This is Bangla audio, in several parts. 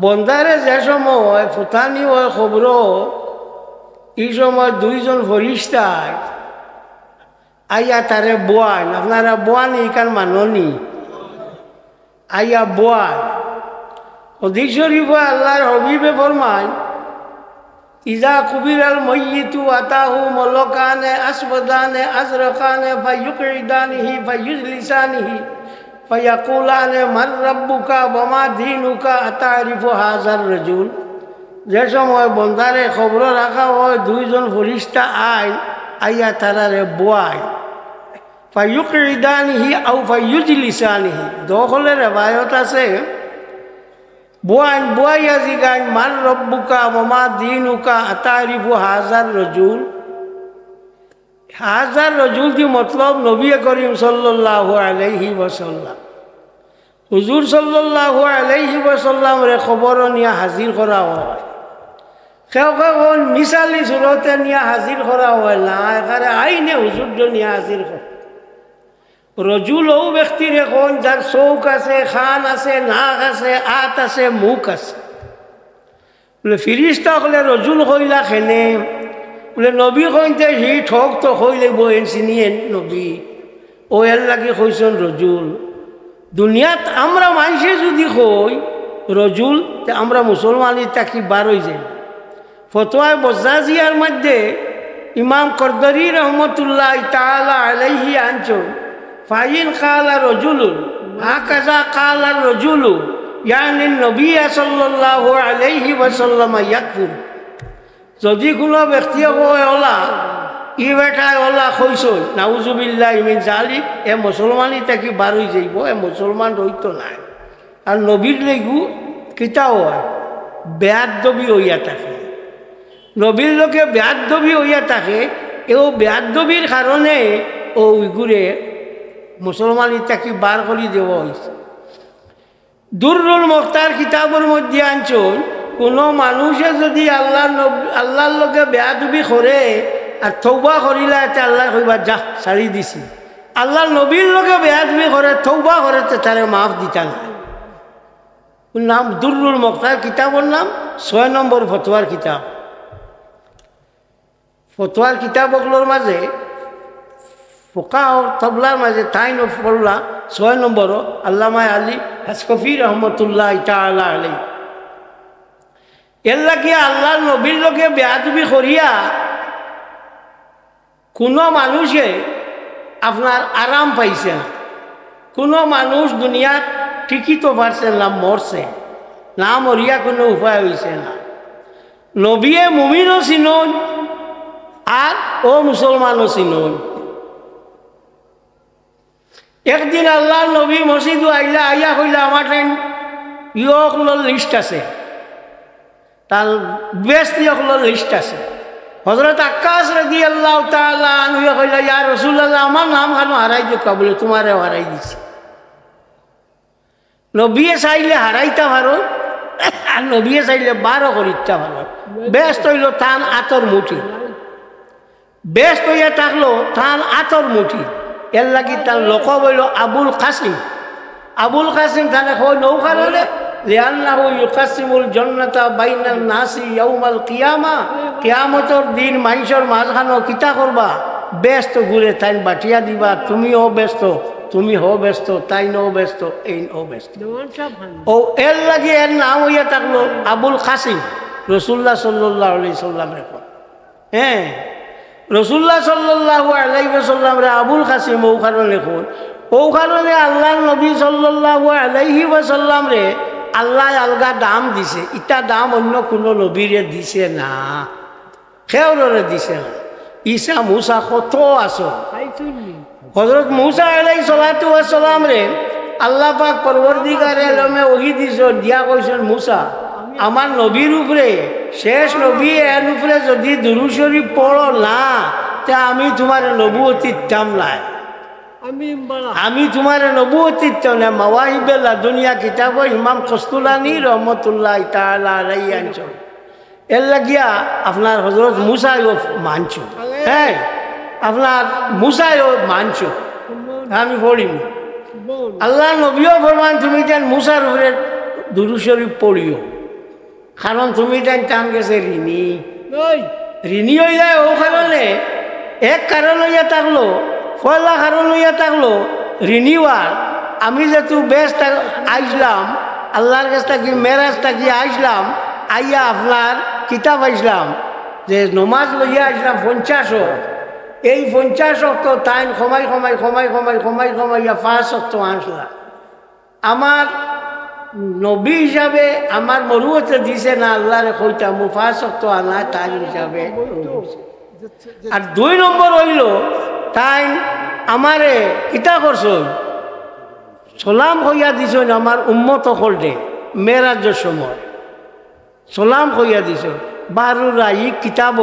বন্দারে যে সময় ফুটানি হয় খবর, এই সময় দুইজন ফরিস্তায় আইয়া তারে বোয়ান, আপনারা বোয়ান এইখান মাননি, আইয়া বোয়ান। হাদিস শরীফে আল্লাহর হবিবে ফরমায়, ইজা কুবিরাল মাইয়িতু আতাহু মালাকানে আসওয়াদানে আজরাকানে ফায়ুকঈদানিহি ফায়ুজলিসানিহি ফায়াকুলানে মান রাব্বুকা ওয়া মা দীনুকা আতারিফু হাযার রাজুল। যে সময় বন্দারে খবর রাখা হয়, দুইজন ফরিস্তা আইয়া তারারে বোয়ায়, ফায়ুকঈদানিহি আও ফায়ুজলিসানিহি। দখলের রেবায়ত আছে বোয়াইন বোয়াইয়া জিগাইন মান রব্বুকা ওয়া মা দীনুকা আতারিফু হাযার রাজুল। হাজার রজুল দি মতলব নবী করিম সাল্লাল্লাহু আলাইহি ওয়াসাল্লাম। হুজুর সাল্লাল্লাহু আলাইহি ওয়াসাল্লাম রে খবর নিয়া হাজির করা হয়। কেউ কেউ মিসালি সুরতে নিয়া হাজির করা হয় না, এখানে আইনে হুজুর নিয়া হাজির করে। রজুল ও ব্যক্তির এখন যার চৌক আছে, খান আছে, নাক আছে, আত আছে, মুখ আছে। বলে ফিরিস্তা হলে রজুল কইলা খেনে, বলে নবী কইতে হি ঠক তো হইলে বইন চিনিয়ে নবী ও এর লাগে কইছেন রজুল। দুনিয়াত আমরা মানুষে যদি কই রজুল, আমরা মুসলমানের তাকি বার হয়ে যাই। ফতোয়ায় বজ্জাজিয়ার মধ্যে ইমাম করদরি রহমতুল্লাহ তাআলা আলাইহি আনছেন, ফাইন কালা রজুলুন হাকাযা কালা রজুলু ইয়ানি নবী সাল্লাল্লাহু আলাইহি ওয়াসাল্লাম ইয়াকফুর। যদি কোনো ব্যক্তি কয় ওলা ই বেটায় ওলা কইসই নাউজুবিল্লাহ মিন জালিক, এ মুসলমানই তাকে বার হয়ে যাইব, এ মুসলমান রইত নাই। আর নবীর লেগু কিতাও হয় বেয়াদবি হইয়া থাকে, নবীর লোকে বেয়াদবি হইয়া থাকে। এও বেয়াদবির কারণে ও উইগুরে মুসলমানই তাকে বার করে দেওয়া হয়েছে। দুররুল মুখতার কিতাবের মধ্যে আনছেন, কোনো মানুষে যদি আল্লাহর লোকে বেয়াদবি করে আর তৌবা করিলা, এতে আল্লাহ কইবা যা ছাড়ি দিছি। আল্লাহর নবীর লোকে বেয়াদবি করে তৌবা করে তারে মাফ দিতা না। নাম দুররুল মুখতার কিতাবের নাম 6 নম্বর ফতোয়ার কিতাব। ফতোয়ার কিতাবগুলোর মাঝে ফোকা তবলার মাঝে তাই পড়লা 6 নম্বর আল্লামা আলী হাসকফি রহমতুল্লাহ তাআলা আলাইহি। এর লাগিয়া আল্লাহর নবীর লোকে বেয়াদবি করিয়া কোনো মানুষে আপনার আরাম পাইছে না, কোনো মানুষ দুনিয়াত ঠিকই তো পারছে না, মরছে না, মরিয়া কোনো উপায় হয়েছে না। নবীয়ে মুমিনও চিনন আর ও মুসলমানও চিনন। একদিন আল্লাহর নবী মসজিদও আইলা, আইয়া কইলা আমার টাইম ইয়কলোর লিস্ট আছে, তার বেস্তিয়কলোর লিস্ট আছে। হযরত আক্কাস রাদিয়াল্লাহু তাআলা আনহু কইলা ইয়া রাসূলুল্লাহ আমার নাম কেন হারাই দিও? বলে তোমারে হারাই দিছি। নবীয়ে চাইলে হারাইতে পারো আর নবীয়ে চাইলে 12 করিতে পারো। বেস্ত হইল তান আতর মুঠি, বেস্ত হইয়া থাকলো তান আতর মুঠি। এর লাগি তার লোক বইল আবুল কাসিম। আবুল কাসিম তানে কই নৌকার হলে লিআন্নাহু ইউকাসিমুল জান্নাতা বাইনান নাসি ইয়াউমাল কিয়ামা। কিয়ামতের দিন মানুষের মাঝখানো কিতা করবা? ব্যস্ত ঘুরে তাই বাটিয়া দিবা, তুমিও ব্যস্ত, তুমি হো ব্যস্ত, তাই নো ব্যস্ত, এই ও ব্যস্ত। ও এর লাগে এর নাম হইয়া থাকলো আবুল কাসিম। রাসূলুল্লাহ সাল্লাল্লাহু আলাইহি সাল্লাম রেখো, হ্যাঁ রাসূলুল্লাহ সাল্লাল্লাহু আলাইহি ওয়াসাল্লাম রে আবুল কাসিম ও কারণে লেখুন। ও কারণে আল্লাহর নবী সাল্লাল্লাহু আলাইহি ওয়াসাল্লাম রে আল্লাহ আলগা দাম দিছে, ইটা দাম অন্য কোনো নবীরে দিছে না, খেউরে দিছে না। ঈসা মুসা কত আছো, হযরত মুসা আলাইহিস সালাতু ওয়াস সালাম রে আল্লাহ পাক পরবর্তীকারে আলমে ওহী দিছেন, দিয়া কইছেন মুসা আমার নবীর উপরে, শেষ নবী এর উপরে যদি দুরূদ শরীফ পড়ো না তে আমি তোমার নবুয়ত দিতাম না, আমি তোমার নবুয়ত দিতাম না। মাওয়াহিবে লাদুনিয়া কিতাব ইমাম কস্তুলানী রহমতুল্লাহ তাআলা আলাইহি আনছেন। এর লাগিয়া আপনার হযরত মুসাও মানছো, হ্যাঁ আপনার মুসাও মানছো, আমি পড়িব। আল্লাহ নবীও ফরমান তুমি যেন মুসার উপরে দুরূদ শরীফ পড়িও। কারণ তুমি টাইম টান গেছে ঋণী ঋণী হয়ে যায় ও কারণে এক কারণ হইয়া থাকলো পয়লা কারণ হইয়া থাকলো ঋণী হওয়ার আমি যেহেতু বেশ আইসলাম আল্লাহর কাছ থেকে মেরাজ থাকি আইসলাম আইয়া আপনার কিতাব আইসলাম যে নমাজ লইয়া আসলাম 50 এই 50 তো তাই কমাই 5 আনসলাম আমার নবী হিসাবে আমার মরুয়তে দিছে না আল্লাহরে কইতা মু 5 আনা তাই হিসাবে আর 2 নম্বর হইল তাই আমারে কিতা করছ সালাম কইয়া দিছ আমার উম্মত হলদে মেরাজের সময় সালাম কইয়া দিছ বারুরা ই কিতাব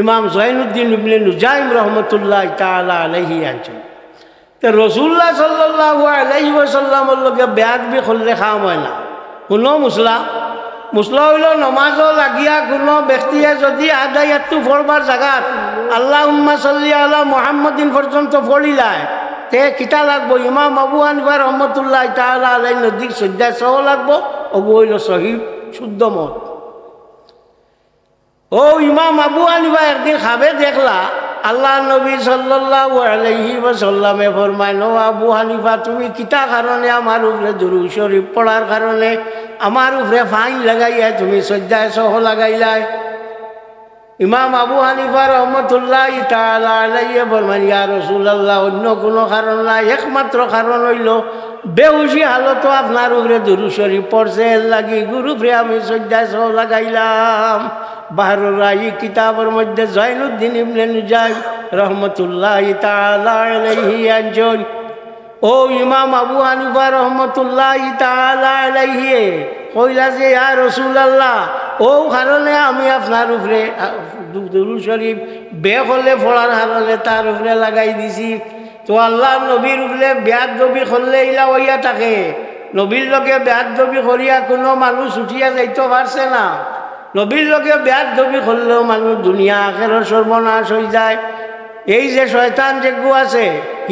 ইমাম জয়নুদ্দিন ইবনে নুজাইম রহমতুল্লাহ তাআলা আলাইহি আনছেন তো রসুল্লাহ সাল্লাল্লাহু আলাইহি ওয়াসাল্লামের লগে বেয়াদবি করলে খাওয়া হয় না কোনো মুসলা হইল নমাজও লাগিয়া কোনো ব্যক্তিয়ে যদি আদায়াতু পড়বার জায়গাত আল্লাহুম্মা সাল্লি আলা মুহাম্মাদিন পর্যন্ত পড়িলায় তে কিতা লাগবো ইমাম আবু হানিফা রহমতুল্লাহ তাআলা আলাইহি নদীর সজ্জা সহ লাগবো অবু হইল সহিহ শুদ্ধ মত ও ইমাম আবু হানিফা একদিন খাবে দেখলা আল্লাহ নবী সাল্লাল্লাহু আলাইহি ওয়াসাল্লামে ফরমায় ও আবু হানিফা তুমি কিতা কারণে আমার উপরে দুরূদ শরীফ পড়ার কারণে আমার উপরে ফাইন লাগাইয়া তুমি সজ্জায় সহ লাগাইলাই ইমাম আবু হানিফা রহমতুল্লাহ তাআলা আলাইহি ফরমায় ইয়া রাসূলুল্লাহ অন্য কোনো কারণ নাই একমাত্র কারণ হইল বেহুশি হালত আপনার উপরে দুরূদ শরীফ পড়ছে লাগি গুরুপ্রে আমি সজ্জায় সহ লাগাইলাম বাহরুর রাহি কিতাবের মধ্যে জয়নুদ্দিন ইবনে নুজাইম রহমতুল্লাহ তাআলা আলাইহি আনছেন ও ইমাম আবু হানিফা রহমতুল্লাহ তাআলা আলাইহি কইলা যে ইয়া রাসূলুল্লাহ ও কারণে আমি আপনার উপরে দুরূদ শরীফ বেহলে পড়ার কারণে তার উপরে লাগাই দিছি তো আল্লাহ নবীর উপরে বেয়াদবি করলে ইলা হইয়া থাকে নবীর লগে বেয়াদবি করিয়া কোনো মানুষ উঠিয়া যাইতে পারছে না নবীর লগে বেয়াদবি করলেও মানুষ দুনিয়া আখেরের সর্বনাশ হয়ে যায় এই যে শয়তান যেগু আছে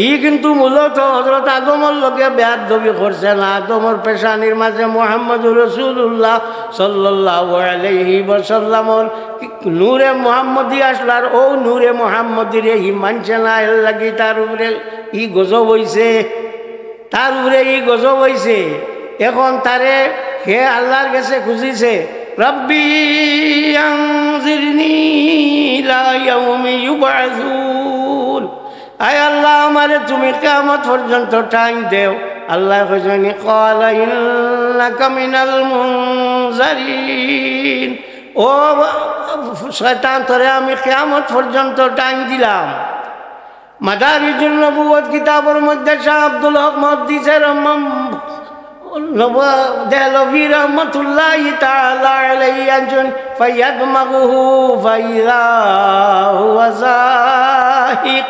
ই কিন্তু মূলত হযরত আদমের লগে বেয়াদবি করছে না আদমের পেশানির মাঝে মুহাম্মদুর রাসূলুল্লাহ সাল্লাল্লাহু আলাইহি ওয়াসাল্লামর নূরে মুহাম্মদি আসলার ও নূরে মুহাম্মদিরে হি মানছে না এর লাগি তার উপরে ই গজব হইছে তার উপরে ই গজব হইছে এখন তারে হে আল্লাহর কাছে খুঁজিছে রব্বি আনজিরনি ইলা ইয়াউমি ইউবআসুন আয় আল্লাহ আমারে তুমি কিয়ামত পর্যন্ত টাইম দেও আল্লাহ কইছেন ক্বালা ইন্নাকা মিনাল মুনজারিন ও শয়তান তোরে আমি কিয়ামত পর্যন্ত টাইম দিলাম মাদারিজুন নবুওয়াত কিতাবের মধ্যে শাহ আব্দুল হক মুহাদ্দিসের দেহলভী রহমতুল্লাহ তাআলা আলাইহি আনছেন ফায়াদমাগুহু ফাইযা হুয়া যাহিক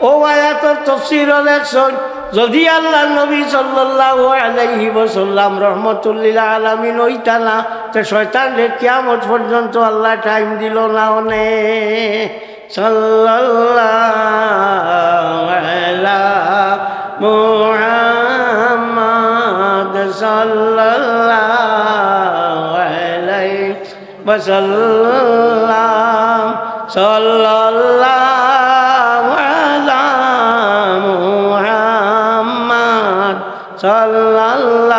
ও আয়াতের তাফসীর লেখছেন যদি আল্লাহ নবী সাল্লাল্লাহু আলাইহি ওয়াসাল্লাম রাহমাতুল লিল আলামিন হইতা না তো শয়তানকে কিয়ামত পর্যন্ত আল্লাহ টাইম দিল না ওনে সাল্লাল্লাহু আলা মুহাম্মাদ সাল্লাল্লাহু আলাইহি ওয়াসাল্লাম সাল্লাল্লাহু আলা মুহাম্মাদ সাল্লাল্লাহু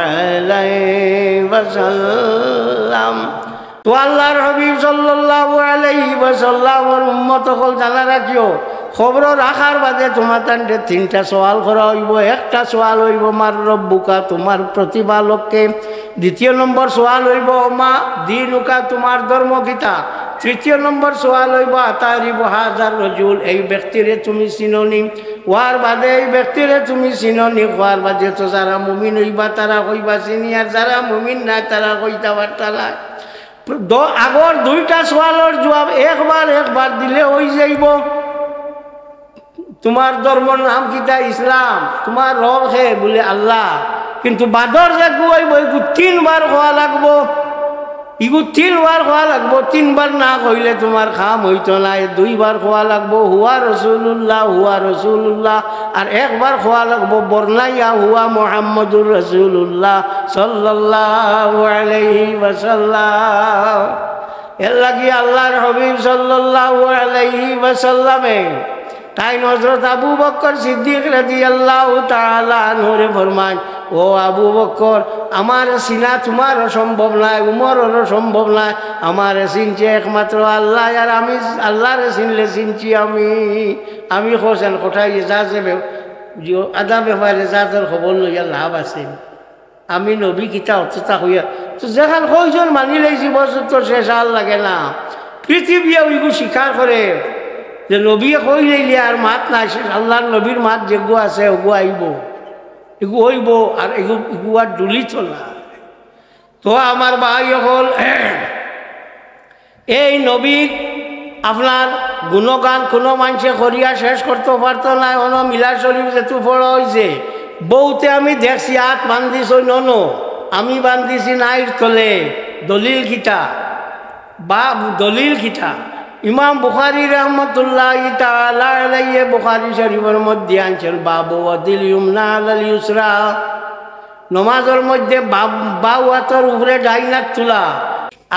আলাইহি ওয়াসাল্লাম তো আল্লাহর হাবিব সাল্লাল্লাহু আলাইহি ওয়াসাল্লামের উম্মত হল জানা রাখিও খবর রাখার বাদে তোমার তান্ডে 3টা সওয়াল করা হইব একটা সওয়াল হইব মার রব্বুকা তোমার প্রতিপালককে দ্বিতীয় নম্বর সওয়াল হইব মা দীনুকা তোমার ধর্ম কিতা তৃতীয় নম্বর সওয়াল হইব আতারিবু হাজার রাজুল এই ব্যক্তিরে তুমি চিননি ওয়ার বাদে এই ব্যক্তিরে তুমি চিননি ওয়ার বাদে তো যারা মুমিন হইবা তারা কইবা চিনি আর যারা মুমিন না তারা কইতা পারতা না আগর 2টা সওয়ালের জবাব একবার দিলে হই যাইব তোমার ধর্মের নাম কিতা ইসলাম তোমার রব হে বলে আল্লাহ কিন্তু বাদর যে গুয়াইব 3বার হওয়া লাগবো ইগু 3 বার খোয়া লাগবো, 3 বার না কইলে তোমার খাম হইতো না। 2 বার খোয়া লাগবো হুয়া রসুল্লাহ হুয়া রসুল্লাহ, আর 1 বার খোয়া লাগবো বর্ণাইয়া হুয়া মুহাম্মদুর রসুল্লাহ সাল্লাল্লাহু আলাইহি ওয়াসাল্লাম। এর লাগি আল্লাহর হাবিব সাল্লাল্লাহু আলাইহি ওয়াসাল্লামে তাই হযরত আবু বকর সিদ্দিক রাদিয়াল্লাহু তাআলা আনহুরে ফরমান, ও আবু বকর, আমার চিনা তোমারও সম্ভব নাই, উমরেরও সম্ভব নাই, আমার চিনছে একমাত্র আল্লাহ, আর আমি আল্লাহরে চিনলে চিনছি আমি হোসেন কোথায় যাচ্ছে আদা ব্যাপারে যাদের খবর লইয়া লাভ আছে। আমি নবী কিতা অর্থতা হইয়া তো যেখান কয়জন মানি লাইছি বছর তো শেষ আর লাগে না। পৃথিবী ওইগু স্বীকার করে যে নবী কই লাইলে আর মাত নাই, আল্লাহর নবীর মাত যেগু আছে ওগু আইব, এগু হইব, আর এগু আর ডুলিত না। তো আমার ভাই হল এই নবীর আপনার গুণগান কোনো মানুষে করিয়া শেষ করতে পারত না। অন মিলাদ শরীফ যেহেতু পড়া হয়েছে, বউতে আমি দেখছি হাত বান্ধিস ননো, আমি বান্ধিছি নাইর তলে। দলিল কিতা বা দলিল কিতা ইমাম বুখারী রহমতুল্লাহি তাআলা আলাইহি বুখারী শরীফের মধ্যে আনছেন, বাবু ওয়াদিল ইউমনা আলাল ইউসরা, নমাজের মধ্যে বাউ হাতের উপরে ডাইনাত তোলা।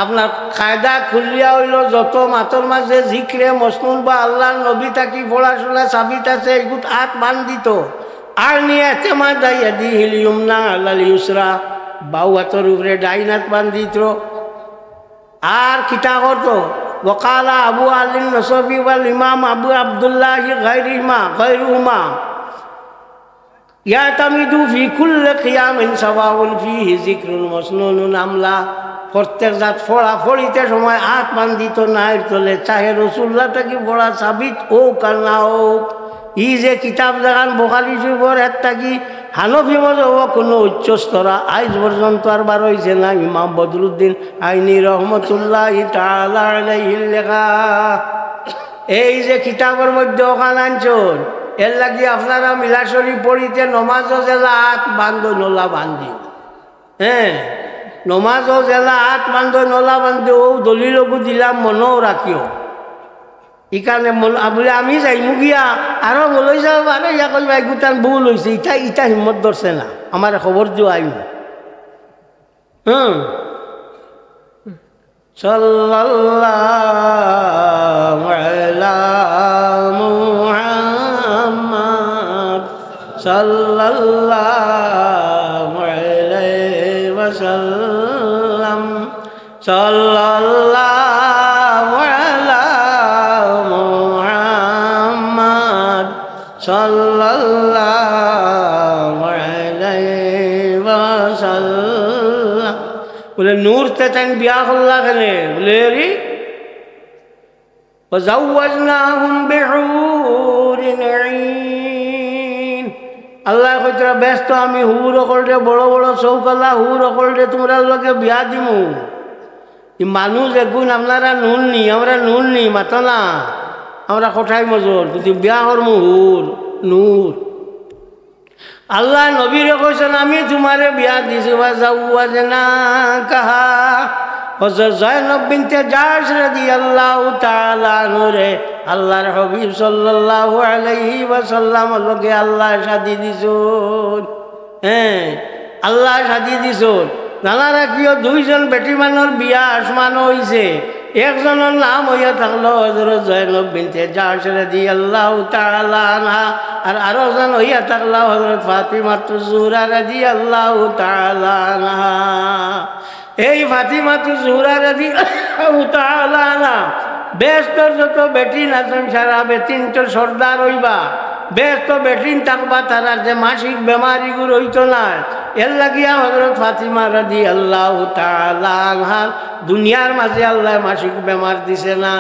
আপনার কায়দা খুলিয়া হইল যত মাতর মাঝে জিক্রে মসনুন বা আল্লাহর নবী তাকি পড়াশোনা সাবিত আছে, এগুত হাত বান্ধিত আর নিয়ে তেমা দাইয়া দিহিল ইউমনা আলাল ইউসরা, বাউ হাতের উপরে ডাইনাত বান্ধিত। আর কিতা করতো, ওকালা আবু আলিন নসফি ওয়াল ইমাম আবু আবদুল্লাহ গায়রুহুমা ইয়াতামিদু ফি কুল্লি কিয়ামিন সাওয়াউন ফিহি যিকরুল মাসনুনুন আমলা। প্রত্যেক জাত ফোড়া ফড়িতে সময় হাত বান্ধিত নাইর তলে, চাহে রসুল্লাহটা কি পড়া সাবিত হোক আর না হোক। ই যে কিতাব দেখান বুখারী শরীফের একটা কি হানফি মযহব কোনো উচ্চ স্তরা আজ পর্যন্ত আর বার হয়েছে না। ইমাম বদরুদ্দিন আইনি রহমতুল্লাহি তাআলা আলাইহি লেখা এই যে কিতাবের মধ্যে ওখান আনছেন, এর লাগি আপনারা মিলাদ শরীফ পড়িতে নমাজও জেলা হাত বান্ধ নলা বান্ধি, হ্যাঁ নমাজও জেলা হাত বান্ধ নলা বান্ধি, ও দলিলকু দিলাম মনেও রাখিও। ইকানে বলে আমি যাইমু গিয়া আরো বলে যাব, আরে ইয়া কই ভাই গুটান ভুল হয়েছে, ইটা হিম্মত ধরছে না, আমার খবর দিও আইমু। সাল্লাল্লাহু আলা মুহাম্মদ সাল্লাল্লাহু আলাইহি ওয়াসাল্লাম সাল্লাল্লাহু আলা মুহাম্মদ সাল্লাল্লাহু আলাইহি ওয়াসাল্লাম। বলে নূর তেন বিয়া হল্লা কেনে, বলে রে ওয়াজাওয়াজনাহুম বিহুরিন আইন। আল্লাহ কইতরা ব্যস্ত আমি হুর অকলরে বড় বড় চৌকালা হুর অকলরে তোমরা লগে বিয়া দিমু। মানুষ এগুন আপনারা নুন নি, আমরা নুন নি মাত না, আমরা কোঠায় মজুর যদি বিয়া করমু হুর নূর। আল্লাহ নবীরে কইছেন আমি তোমারে বিয়া দিছি, ওয়াজাওয়াজনাকা। হযরত যায়েনব বিনতে জাহশ রাদিয়াল্লাহু তাআলা আনহুরে আল্লাহর হাবিব সাল্লাল্লাহু আলাইহি ওয়াসাল্লাম লগে আল্লাহ শাদি দিছুন, হ্যাঁ আল্লাহ শাদি দিছুন। জানা রাখিও দুইজন বেটি মানৰ বিয়া আসমান হইছে, একজনের নাম হইয়া থাকলো হযরত যায়েনব বিনতে জাহশ রাদিয়াল্লাহু তাআলা আনহা, আর আরো জন হইয়া থাকলো হযরত ফাতিমাতুজ জোহরা রাদিয়াল্লাহু তাআলা আনহা। এই ফাতিমাতুজ জোহরা রাদিয়াল্লাহু তাআলা আনহা বেস্তর যত বেটি নাচন সারা বেতিনটোর সর্দার হইবা, ব্যস্ত বেটিন থাকবা, তারা যে মাসিক বেমারিগুলো হইতো না। এর লাগিয়া হযরত ফাতিমা রাদিয়াল্লাহু তাআলা আনহা দুনিয়ার মাঝে আল্লাহ মাসিক বেমার দিছে না।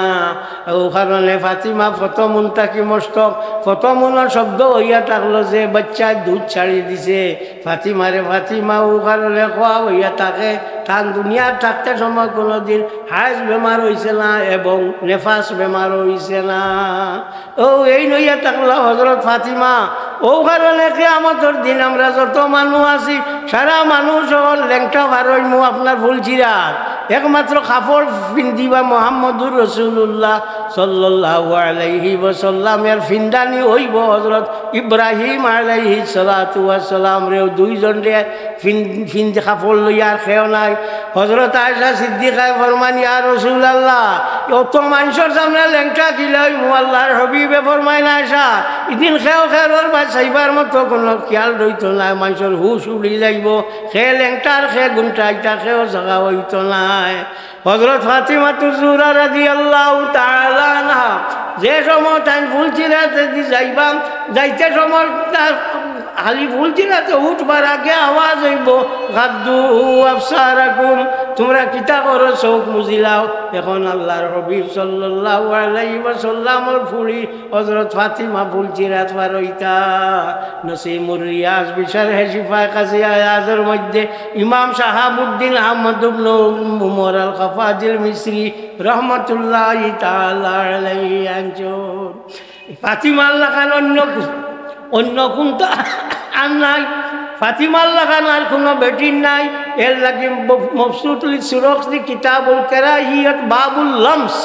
ও কারণে ফাতিমা ফতমুন তাকি মস্তক, ফতমুনের শব্দ হইয়া থাকলো যে বাচ্চায় দুধ ছাড়ি দিছে ফাতিমারে। ফাতিমা ও কারণে খোয়া হইয়া থাকে, তার দুনিয়ার থাকতে সময় কোনোদিন হাইজ বেমার হয়েছে না এবং নেফাস বেমার হয়েছে না। ও এই নইয়া থাকলো হযরত ফাতিমা। ও কারণে কিয়ামতের দিন আমরা যত মানুষ আছি সারা মানুষ হল ল্যাংটা ভারইমু আপনার ফুলচিরাত, একমাত্র কাপড় পিন্ধিবা মোহাম্মদুর রসুল্লাহ সাল্লাল্লাহু আলাইহি ওয়াসাল্লামের ফিন্দানি হইব হজরত ইব্রাহিম আলাইহি সালাতু ওয়াসালাম রেও দুইজন রে ফিন্দি কাপড় লইয়ার খেও নাই। হজরত আয়েশা সিদ্দিকায় ফরমান ইয়া রাসূলুল্লাহ অত মানুষের সামনে লেংটা কিলাই আল্লাহর হবিবে ফরমাইন আয়েশা ইদিন খেও খেরোর বা সাইবার মতো কোনো খেয়াল রইত না, মানুষের হুশ উড়ি যাইব, খে লেংটার খে গুমটাইটা খেও জাগা হইত নাই। হজরত ফাতিমাতুজ জোহরা রাদিয়াল্লাহু তাআলা আনহা যে সময় তাই ফুলচিরাতে যাইবাম যাইতে সময় খালি ফুলচিরাতে উঠবার আগে আওয়াজ হইব গাদ্দু আবসারাকুম, তোমরা কিতা করো চোখ মুজিলাও। এখন আল্লাহর হাবিব সাল্লাল্লাহু আলাইহি ওয়াসাল্লামের ফুলি হযরত ফাতিমা ফুলচিরাত পারইতা। নসিমুর রিয়াজ বিশার শিফায়ে কাজী আয়াজের মধ্যে ইমাম শাহাবুদ্দিন আহমদ ইবনে উমর আল খাফাজিল মিসরি রহমাতুল্লাহি তাআলা আলাইহি আনজন ফাতিমা আল্লাহ খান অন্য কোনটা আর নাই। ফাতিমা আল্লাহ খান আর কোনো বেটির নাই। এর লাগে মবসুতুল সুরখসি কিতাবুল কারাহিয়াত বাবুল লামস,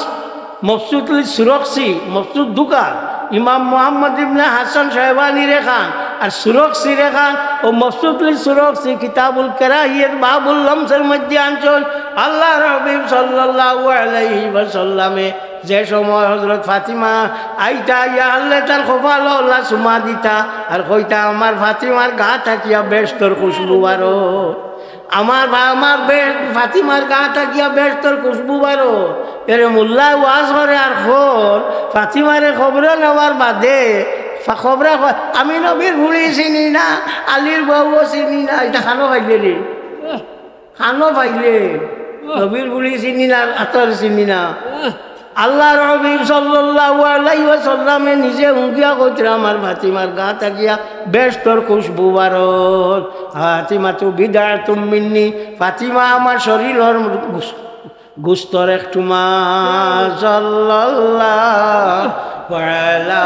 মবসুতুল সুরখসি মবসুত দুকান ইমাম মোহাম্মদ ইবনে হাসান সাহেবানি রেখান আর সুরখসি রেখান ও মবসুতুল সুরখসি কিতাবুল কারাহিয়াত বাবুল লামসের মধ্যে আনছল আল্লাহর হাবিব সাল্লাল্লাহু আলাইহি ওয়াসাল্লামে যে সময় হজরত ফাতিমা আইতা ইয়া আল্লাহ তার খোফাল আল্লাহ সুমা দিতা আর কইতা আমার ফাতিমার গা থাকিয়া বেশ তোর খুশবু বারো, আমার ফাতিমার গা থাকিয়া বেশ তোর খুশবু বারো। এর মোল্লা ওয়াজ করে আর খোর ফাতিমারে খবরে নেওয়ার বাদে খবরা আমি নবীর ভুলি চিনি না, আলীর বউও চিনি না, এটা খানো পাইলে রে খানো পাইলে নবীর ভুলি চিনি না, আতর চিনি না। আল্লাহর হাবিব সাল্লাল্লাহু আলাইহি ওয়াসাল্লামে নিজে হুঁকিয়া কইরা আমার ফাতিমার গা থাকিয়া বেশ তোর খুশবু বারত। ফাতিমা তো বিদাতুম মিন্নি, ফাতিমা আমার শরীরের গুস্তর একটু মা সাল্লাল্লাহু আলা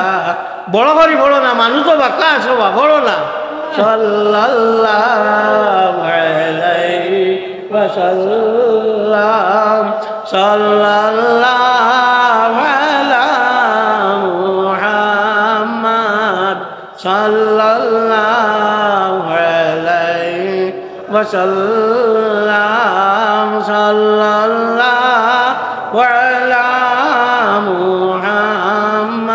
বড় করি বড় না, মানুষ তো বাক্কা আছো বা বড় না সাল্লাল্লাহু আলাইহি ওয়াসাল্লাম সাল্লাল্লাহু আলা মুহাম্মদ সাল্লাল্লাহু আলাইহি ওয়াসাল্লাম সাল্লাল্লাহু আলা মুহাম্মদ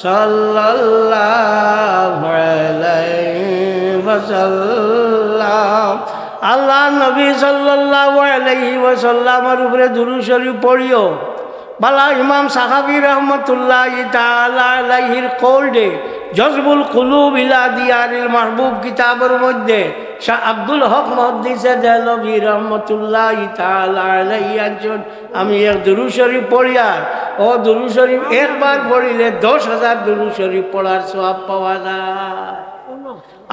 সাল্লাল্লাহু আলাইহি ওয়াসাল্লাম। আল্লাহ নবী সাল্লাল্লাহু আলাইহি ওয়াসাল্লামের উপরে দুরূদ শরীফ পড়িও। বালা ইমাম সাহাবী রাহমাতুল্লাহি তাআলা আলাইহির কওলে জজবুল কুলুব ইলা দিয়ারিল মাহবুব কিতাবের মধ্যে শাহ আব্দুল হক মুহাদ্দিসে দেহলভী রাহমাতুল্লাহি তাআলা আলাইহি আনছেন আমি এক দুরূদ শরীফ পড়িয়ার ও দুরূদ শরীফ একবার পড়িলে 10,000 দুরূদ শরীফ পড়ার সওয়াব পাওয়া যায়।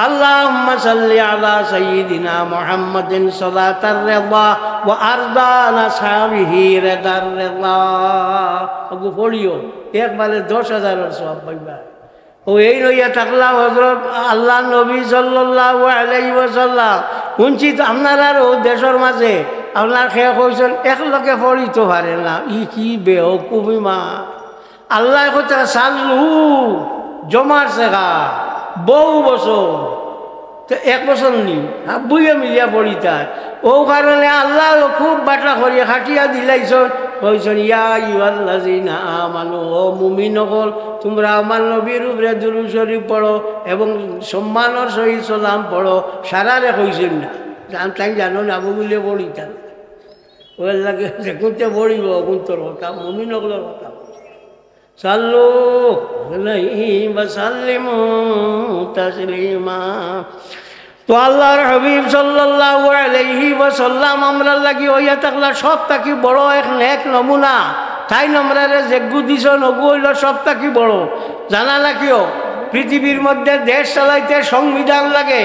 আল্লাহুম্মা সাল্লি আলা সাইয়্যিদিনা মুহাম্মাদিন সালাতার রিদা ওয়া আরদানা সাহাবিহি রিদার রিদা। ওগো পড়িও একবারে 10,000 এর সওয়াব পাইবা। ও এই লইয়া থাকলা হযরত আল্লাহ নবী সাল্লাল্লাহু আলাইহি ওয়াসাল্লাম উঞ্চিত আপনার ও দেশের মাঝে আপনার খেয়ে কইছেন এক লোকে পড়িতে পারে না, ই কি বেওকুফি মা। আল্লাহ কইতা সাল্লু জমার সেগা বহু বছর তো 1 বছর নি বুঝে মিলিয়া পড়িতার ও কারণে আল্লাহ খুব বাটা করিয়া খাটিয়া দিলাইছন কইছেন ইয়া আইয়ুহাল্লাযিনা আমানু ও মুমিনগণ তোমরা আমার নবীর উপরে দুরূদ শরীফ পড়ো এবং সম্মানের সহিত সালাম পড়ো। সারারে কইছেন না তাই জানো না বলে পড়িতার ওই লাগে যে কোনতে পড়িব কোনতর কথা মুমিনগণের কথা সাল্লু আলাইহি ওয়া সাল্লিমু তাসলিমা। তো আল্লাহর হাবিব সাল্লাল্লাহু আলাইহি ওয়াসাল্লাম আমরা লাগি হইয়া থাকলা সব থাকি বড় এক নমুনা। তাই নম্বরে যেগু দিছ নগু হইল সব থাকি বড়। জানা নাকিও পৃথিবীর মধ্যে দেশ চালাইতে সংবিধান লাগে।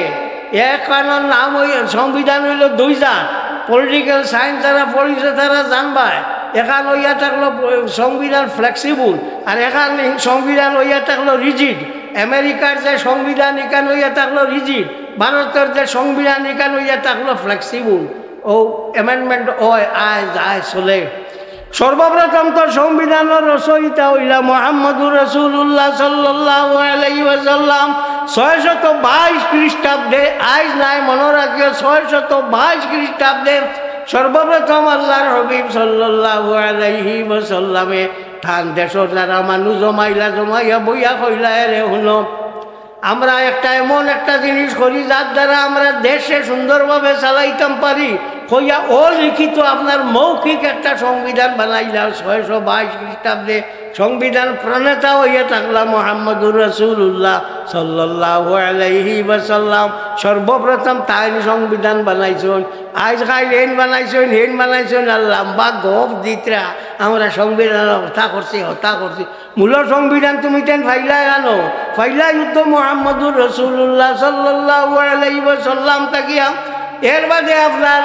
একখানের নাম সংবিধান হইল 2 জাত। পলিটিক্যাল সায়েন্স যারা পড়িছে তারা জানবায় এখান হইয়া থাকলো সংবিধান ফ্লেক্সিবল আর এখান সংবিধান হইয়া থাকলো রিজিড। আমেরিকার যে সংবিধান এখান হইয়া থাকলো রিজিড, ভারতের যে সংবিধান এখান হইয়া থাকলো ফ্লেক্সিবল। ও অ্যামেন্ডমেন্ট হয় আয় যায় চলে। সর্বপ্রথম তো সংবিধানের রচয়িতা হইলা মুহাম্মদুর রাসূলুল্লাহ সাল্লাল্লাহু আলাইহি ওয়াসাল্লাম 622 খ্রিস্টাব্দে, আজ নাই মনে রাখিও 622 খ্রিস্টাব্দে সর্বপ্রথম আল্লাহর হাবিব সাল্লাল্লাহু আলাইহি ওয়াসাল্লামে ঠান দেশর যারা মানুষ জমাইয়া বইয়া কইলা রে শুনো, আমরা একটা এমন একটা জিনিস করি যার দ্বারা আমরা দেশে সুন্দরভাবে চালাইতাম পারি, কইয়া অলিখিত আপনার মৌখিক একটা সংবিধান বানাইলাম 622 খ্রিস্টাব্দে। সংবিধান প্রণেতা হইয়া থাকলা মুহাম্মদুর রাসূলুল্লাহ সাল্লাল্লাহু আলাইহি ওয়াসাল্লাম। সর্বপ্রথম তাই সংবিধান বানাইছেন। আজ খাই হেন বানাইছেন আর লম্বা গপ দিতরা আমরা সংবিধান হত্যা করছি। মূল সংবিধান তুমি তেন ফাইলা আনো, ফাইলা যুদ্ধ মুহাম্মদুর রাসূলুল্লাহ সাল্লাল্লাহু আলাইহি ওয়াসাল্লাম তাকিয়া। এর বাদে আপনার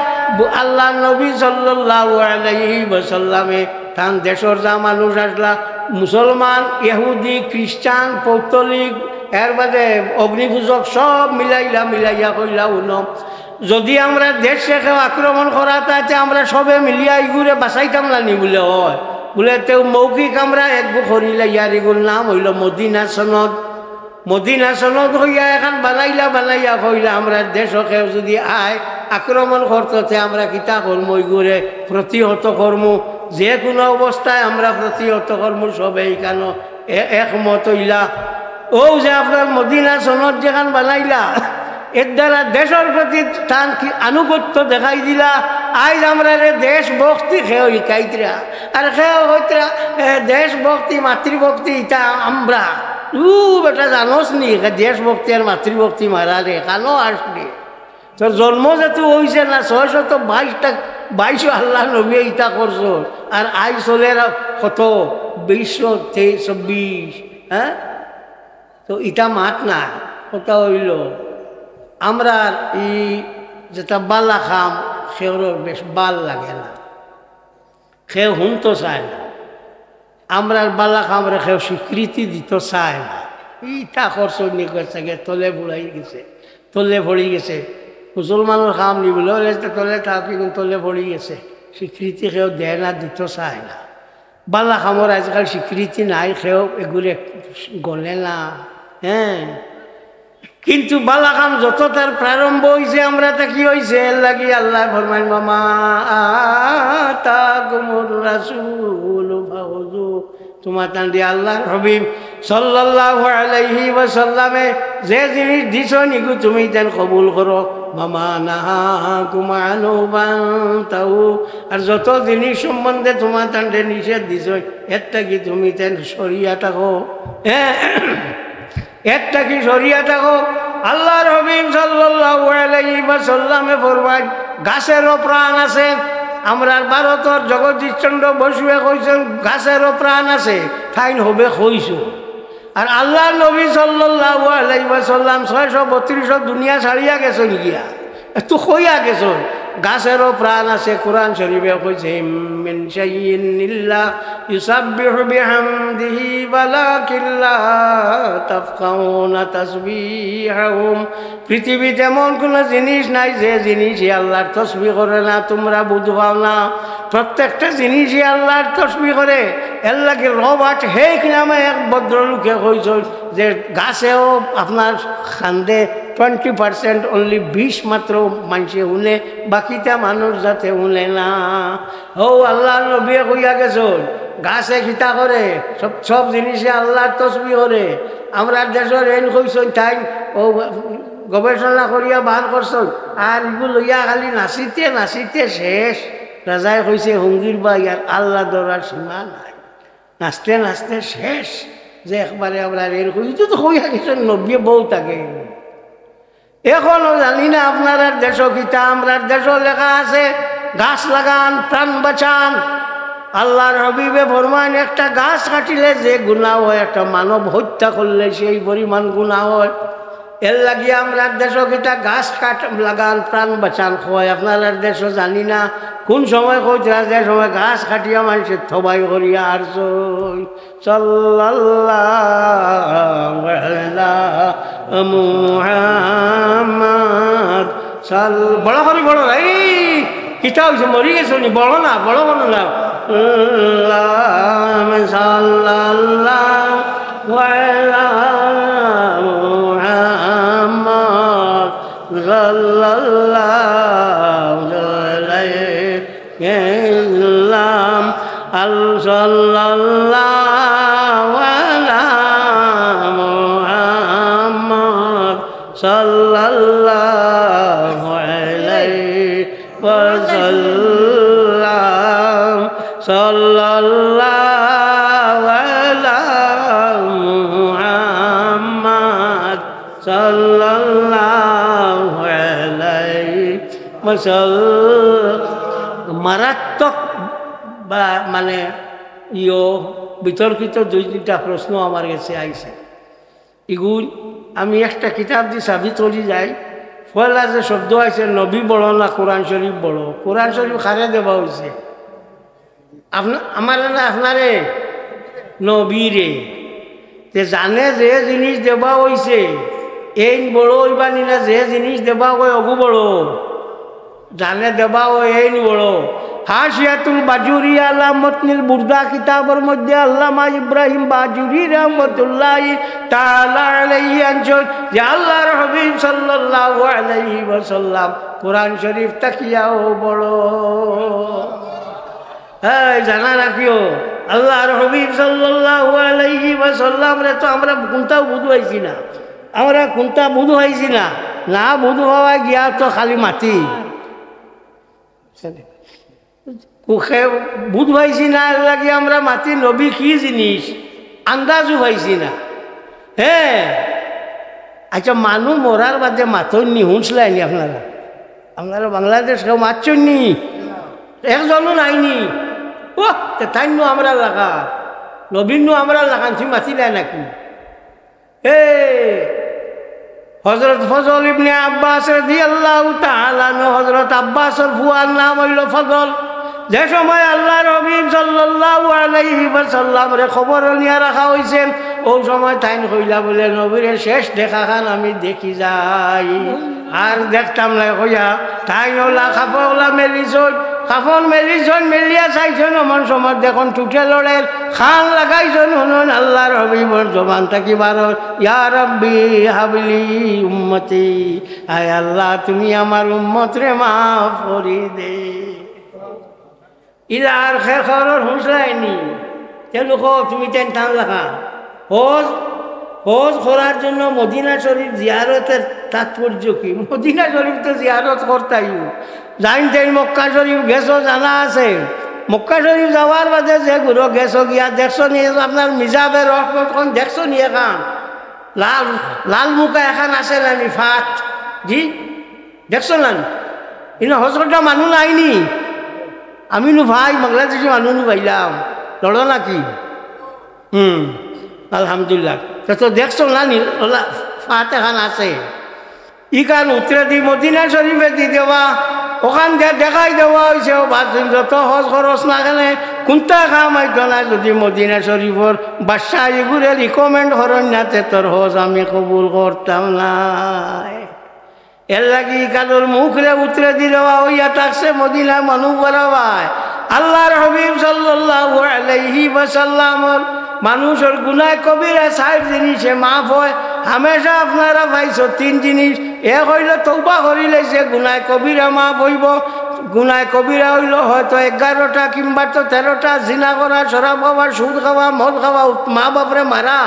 আল্লাহ নবী সাল্লাল্লাহু আলাইহি ওয়াসাল্লামে তান দেশর যা মানুষ আসলা, মুসলমান, ইহুদি, খ্রিস্টান, পৌত্তলিক, এর বাদে অগ্নিপূজক সব মিলাইয়া কইলা উনো, যদি আমরা দেশে কেউ আক্রমণ করা তাতে আমরা সবে মিলিয়া ইগুরে বাঁচাইতাম না বলে হয় বলে তেও মৌখিক আমরা একগু করিলা। ইয়ার এগুলোর নাম হইল মদিনা সনদ হইয়া এখন বানাইয়া কইলা আমরা দেশকে যদি আয় আক্রমণ করতে আমরা কিতা কর্ম ইগুরে প্রতিহত কর্ম, যে কোনো অবস্থায় আমরা প্রতিহত কর্ম সবেই কেন একমত হইলা। ও যে আপনার মদিনা সনদ যেখান বানাইলা এর দ্বারা দেশের প্রতি টান কি আনুগত্য দেখাই দিলা। আজ আমরা রে দেশভক্তি খেয়ে শিকাইতরা আর খেয়ে হইতরা দেশভক্তি মাতৃভক্তি ইটা আমরা বেটা জানোস নি দেশভক্তি আর মাতৃভক্তি মারা রে কানো আসলি তোর জন্ম যেহেতু হয়েছে না 622 আল্লাহ নবী ইটা করছ আর আজ চলে কত 2026। হ্যাঁ, তো ইটা মাত না কথা হইল আমরা ই যেটা বালা খাম সেওর বেশ বাল লাগে না, খেয়ে শুনতে চায় না। আমরা বালা খাম রে খেয়ে স্বীকৃতি দিতে চায় না। ইটা খরচ নিয়ে তলে ভরি গেছে মুসলমানের খাম নিবলে তলে থাকি তলে ভরি গেছে, স্বীকৃতি খেয়েও দেয় না, দিতে চায় না। বালা খামর আজকাল স্বীকৃতি নাই, খেয়েও এগুলো গলে না। হ্যাঁ, কিন্তু বালা কাম যত তার প্রারম্ভ হয়েছে আমরা তা কি হয়েছে এর লাগি আল্লাহ ফরমাইন মামা আতাকুমুর রাসূল ফাখুযু, তোমার তান দিয়ে আল্লাহর হাবিব সাল্লাল্লাহু আলাইহি ওয়াসাল্লামে যে জিনিস দিছ নিগু তুমি তেন কবুল করো। মামা নাহাকুম আনহু ফান্তাহু, আর যত জিনিস সম্বন্ধে তোমার তান নিষেধ দিছ একটা কি তুমি তেন সরিয়া থাকো, একটা কি সরিয়া থাকো। আল্লাহর হাবিব সাল্লাল্লাহু আলাইহি ওয়াসাল্লামে ফরমায় গাছেরও প্রাণ আছে। আমরা ভারতের জগদীশচন্দ্র বসুয়ে কইছেন গাছেরও প্রাণ আছে, ঠাইন হবে কইছো। আর আল্লাহর নবী সাল্লাল্লাহু আলাইহি ওয়াসাল্লাম 632 দুনিয়া ছাড়িয়া গেছেন গিয়া, একটু কইয়া গেছেন গাছেরও প্রাণ আছে। কোরআন শরীফে কইছে মিন শাইইন ইল্লা ইউসাব্বিহু বিহামদিহি ওয়ালাকিন লা তাফকাহুনা তাসবিহাহুম, পৃথিবীতে এমন কোনো জিনিস নাই যে জিনিসই আল্লাহর তসবিহ করে না, তোমরা বুঝবাও না। প্রত্যেকটা জিনিসই আল্লাহর তসবিহ করে। এর লাগে রবার্ট হেক নামে এক ভদ্রলোকে কইছেন যে গাছেও আপনার খান্দে 20% অনলি 20 মাত্র মানুষে শুনে, বাকিটা মানুষ যাতে শুনে না। ও আল্লাহ নবী কইয়া গেছেন গাছে খিতা করে, সব জিনিসে আল্লাহর তসবিহ করে। আমরা দেশের এন কইছেন তাই ও গবেষণা করিয়া বান করছেন, আর এগুলো লইয়া খালি নাচিতে শেষ। রাজায় কইছে হুঙ্গির বা ইয়ার আল্লাহ দরার সীমা নাই, নাচতে শেষ। যে একবারে আমরা এর কইতো তো কইয়া গেছেন 90 বউ থাকে। এখনো জানি না আপনার দেশ কিতা, আমরা দেশ লেখা আছে গাছ লাগান প্রাণ বাঁচান। আল্লাহর হাবিবে ফরমান একটা গাছ কাটিলে যে গুনাহ হয়, একটা মানব হত্যা করলে সেই পরিমাণ গুনাহ হয়। এর লাগিয়ে আমরা দেশ কিতা গাছ লাগান প্রাণ বাঁচান হয়। আপনার দেশ জানি না কোন সময় কইরা যে সময় গাছ কাটিয়া মানুষের থবাই করিয়া আর সাল্লাল্লাহু আলা মুহাম্মদ বড় করে বড় এই কিতা হয়েছে মরি গেছ নি বড় না বড় বড় না সাল্লাল্লাহু আলা মুহাম্মদ সাল্লাল্লাহু আলাইহি সাল্লাল্লাহু আলা মুহাম্মদ সাল্লাল্লাহু আলাইহি ওয়াসাল্লাম সাল্লাল্লাহু আলা মুহাম্মদ সাল্লাল্লাহু আলাইহি ওয়াসাল্লাম মারাত্মক বা মানে বিতর্কিত দুই তিনটা প্রশ্ন আমার কাছে আইছে এগুল আমি একটা কিতাব দিয়ে সাবিত করি যাই পয়লা যে শব্দ আছে নবী বড় না কোরআন শরীফ বড় কোরআন শরীফ খারে দেওয়া হয়েছে আমার না আপনারে নবীরে তে জানে যে জিনিস দেওয়া হয়েছে এই বড় হইবানি না যে জিনিস দেওয়া হয় অগু বড় জানে দেওয়া হয় এই বড় হাসিয়াতুল বাজুরি আলা মতনিল বুরদা কিতাবের মধ্যে আল্লামা ইব্রাহিম বাজুরি রহমতুল্লাহি তাআলা আলাইহি আনছেন যে আল্লাহর হাবিব সাল্লাল্লাহু আলাইহি ওয়াসাল্লাম কোরআন শরীফ তাকিয়াও বড় এই জানা রাখিও আল্লাহর হাবিব সাল্লাল্লাহু আলাইহি ওয়াসাল্লাম রে তো আমরা কোনটাও বুঝাইছি না আমরা কোনটা বুঝাইছি না না বুঝ হওয়া গিয়া তো খালি মাটি বুধ পাইছি না লাগে আমরা মাতি নবী কি জিনিস আন্দাজও পাইছি না হ্যাঁ আচ্ছা মানুষ মরার বাদে মাথনি হুঁসলাইনি আপনারা আপনারা বাংলাদেশ কেউ মারছনি একজনও নাইনি ও তাইনু আমরা লাগা নবীনু আমরা লাগান তুই মাতিলাই নাকি হজরত ফজল ইবনে আব্বাস রাদিয়াল্লাহু তাআলা হজরত আব্বাসের ফুয়ার নাম হইল ফজল যে সময় আল্লাহর হাবিব সাল্লাল্লাহু আলাইহি ওয়াসাল্লাম রে খবর নিয়ে রাখা হয়েছে ওই সময় তাইন কইলা বলে নবীরে শেষ দেখা খান আমি দেখি যাই আর দেখতাম না কইয়া তাই ওলা কাপড় মেলিছন কাপড় মেলিছন মেলিয়া চাইছেন অমন সময় দেখুন টুটে লড়ের খান লাগাইছেন শুনুন আল্লাহর হাবিবর জবান থাকি বারর ইয়া রাব্বি হাবলি উম্মতি আয় আল্লাহ তুমি আমার উম্মত রে মাফ করি দে ইলার খেখরর হুঁসলাইনি তেলুক তুমি তেন টান লাগা হজ করার জন্য মদিনা শরীফ জিয়ারতের তাৎপর্য কি মদিনা শরীফ তো জিয়ারত করতাই যাইন তাই মক্কা শরীফ গেছো জানা আছে মক্কা শরীফ যাওয়ার বাদে যে ঘুরো গেছো গিয়া দেখছো নিয়ে আপনার মিজাবের রহমতখন দেখছো নিয়ে খান লাল মুখা এখন আছে নানি ফাট জি দেখছো না কিন্তু হজ করতে মানুষ নাইনি আমি নু ভাই বাংলাদেশি মানুষ নু ভাইলাম লড়ো নাকি আলহামদুলিল্লাহ তো দেখছো না ফাট এখন আছে ই কান উত্তরে দি মদিনা শরীফে দি দেওয়া ওখান দেখাই দেওয়া হয়েছে যত হজ খরচ না কেনে কোনটা কাম হইতো না যদি মদিনা শরীফর বাদশাহ এগুলো রিকমেন্ড করেন না তোর হজ আমি কবুল করতাম না এর লাগি কালোর মুখরে উতরে দি দেওয়া হইয়া থাকছে মদিনা মানুষ বরাবাই আল্লাহর হাবিব সাল্লাল্লাহু আলাইহি ওয়াসাল্লামর মানুষের গুনায় কবিরা ৬০ জিনিসে মাফ হয় হামেশা আপনারা পাইছো ৩ জিনিস এক হইল তওবা করিলে যে গুনায় কবিরা মাফ হইব গুনায় কবিরা হইল হয়তো ১১টা কিংবা তো ১৩টা জিনা করা শরাব খাওয়া সুদ খাওয়া মদ খাওয়া মা বাপরে মারা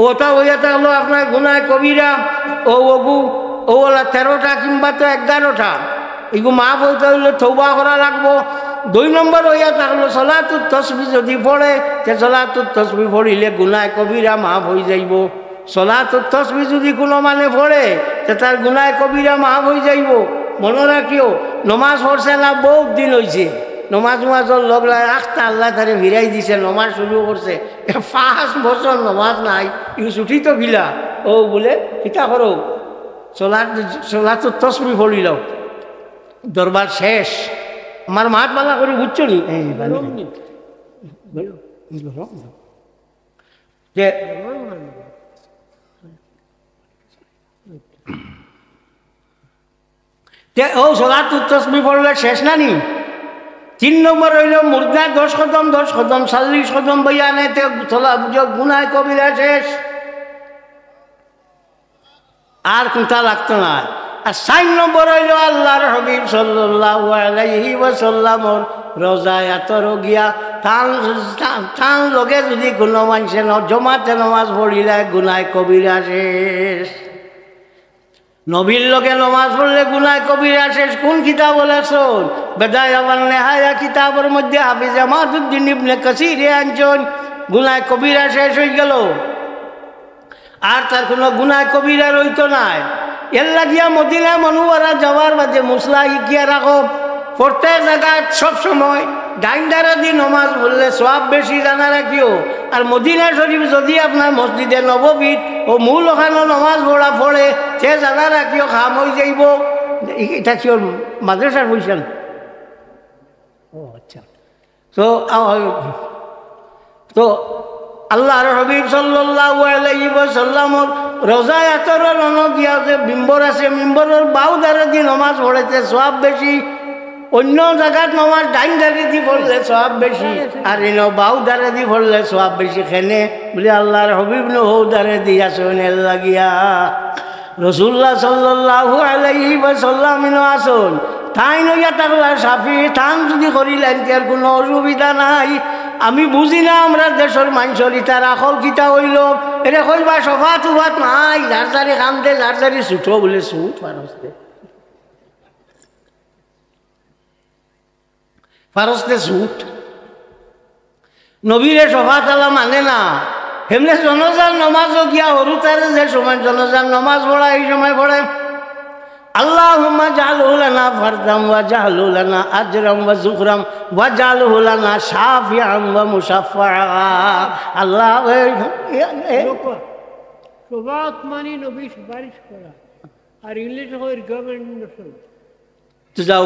ওটা হইয়া থাকলো আপনার গুনায় কবিরা ওলা ১৩টা কিংবা তো ১১টা এগু মা বলতে হইলে তওবা করা লাগবো ২ নম্বর হইয়া থাকলো সলাতুত তসবিহ যদি পড়ে যে সলাতুত তসবিহ পড়িলে গুনায় কবিরা মাফ হয়ে যাইব সলাতুত তসবিহ যদি কোনো মানে পড়ে যে তার গুনায় কবিরা মাফ হয়ে যাইব মনে রাখিও নমাজ পড়ছে না বহুত দিন হয়েছে নমাজর লগ লাগে আখটা আল্লাহ তারে ভিড়াই দিছে নমাজ শুরু করছে ৫ বছর নমাজ নাই ইউ ছুটি তো গিলা ও বলে কিতা করো সলাতুত তসবিহ পড়িল দরবার শেষ আমার মাত বালা করে বুঝছো নি যে ও সলাতুত তাসবিহ পড়লে শেষ না নি 3 নম্বর হইল মুর্দা 10 কদম 40 কদম বয়ানে তে গুনাহ কবিরা শেষ আর কোনটা লাগতো না আর 4 নম্বর হইল আল্লাহর হাবিব সাল্লাল্লাহু আলাইহি ওয়াসাল্লামর রোজায়াতর গিয়া টান লগে যদি কোনো মানুষে জমাতে নামাজ পড়িলে গুনাহ কবিরা শেষ নবীর লগে নামাজ পড়লে গুনাহ কবিরা শেষ কোন কিতাব বলেছেন বেদায়া ওয়ান নেহায়া কিতাবের মধ্যে হাফিজ জামাতুদ্দিন ইবনে কাসির আনছেন গুনাহ কবিরা শেষ হয়ে গেল আর তার কোনো গুনাহ কবিরা রইতো না এর লাগিয়া মদিনা মনোয়ারা যাওয়ার বাদে মুসলা ইকিয়া রাখো প্রত্যেক জায়গায় সবসময় ডাইন্ডারা দিয়ে নমাজ পড়লে সওয়াব বেশি জানা রাখিও আর মদিনা শরীফ যদি আপনার মসজিদে নববীত ও মূল ওখানে নমাজ পড়ে সে জানা রাখিও খাম হয়ে যাইব এটা কি ওর মাদ্রাসার বলছেন ও আচ্ছা তো আল্লাহর হাবিব সাল্লাল্লাহু আলাইহি ওয়াসাল্লামর রোজায়াতর গিয়া যে মিম্বর আছে মিম্বরের বাউ দ্বারা দিয়ে নমাজ পড়েছে সওয়াব বেশি অন্য জায়গার নমাজ ডাইন দাঁড়ে দিয়ে পড়লে সওয়াব বেশি আর এন বাউ দ্বারা দিয়ে পড়লে সওয়াব বেশি খেনে বলে আল্লাহর হাবিব হৌ দ্বারে দিয়ে আসুন এর লাগিয়া রাসূলুল্লাহ সাল্লাল্লাহু আলাইহি ওয়াসাল্লাম আসুন ঠাই নইয়া থাকলা সাফি ঠান যদি করিলেন আর কোনো অসুবিধা নাই আমি বুঝি না আমরা দেশের মানুষের ইটার আখল কিতা হইল এটা কইবা সফা তুফাত নাই যার যারি কাম দে যার যারি ছুটো বলে ছুট ফারস্তে ছুট নবীরে সফা তালা মানে না হেমনে জনজার নমাজও গিয়া হরু তারে যে সময় জনজার নমাজ পড়া এই সময় পড়ে আল্লাহুম্মা জাআলহু লানা ফারদাম ওয়া জাআলহু লানা আজরাম ওয়া যুকরাম ওয়া জাআলহু লানা শাফিআন ওয়া মুশাফফা আল্লাহ শফাত মানে নবী সুপারিশ করা আর ইংলিশে হয় রিকমেন্ডেশন তো যাও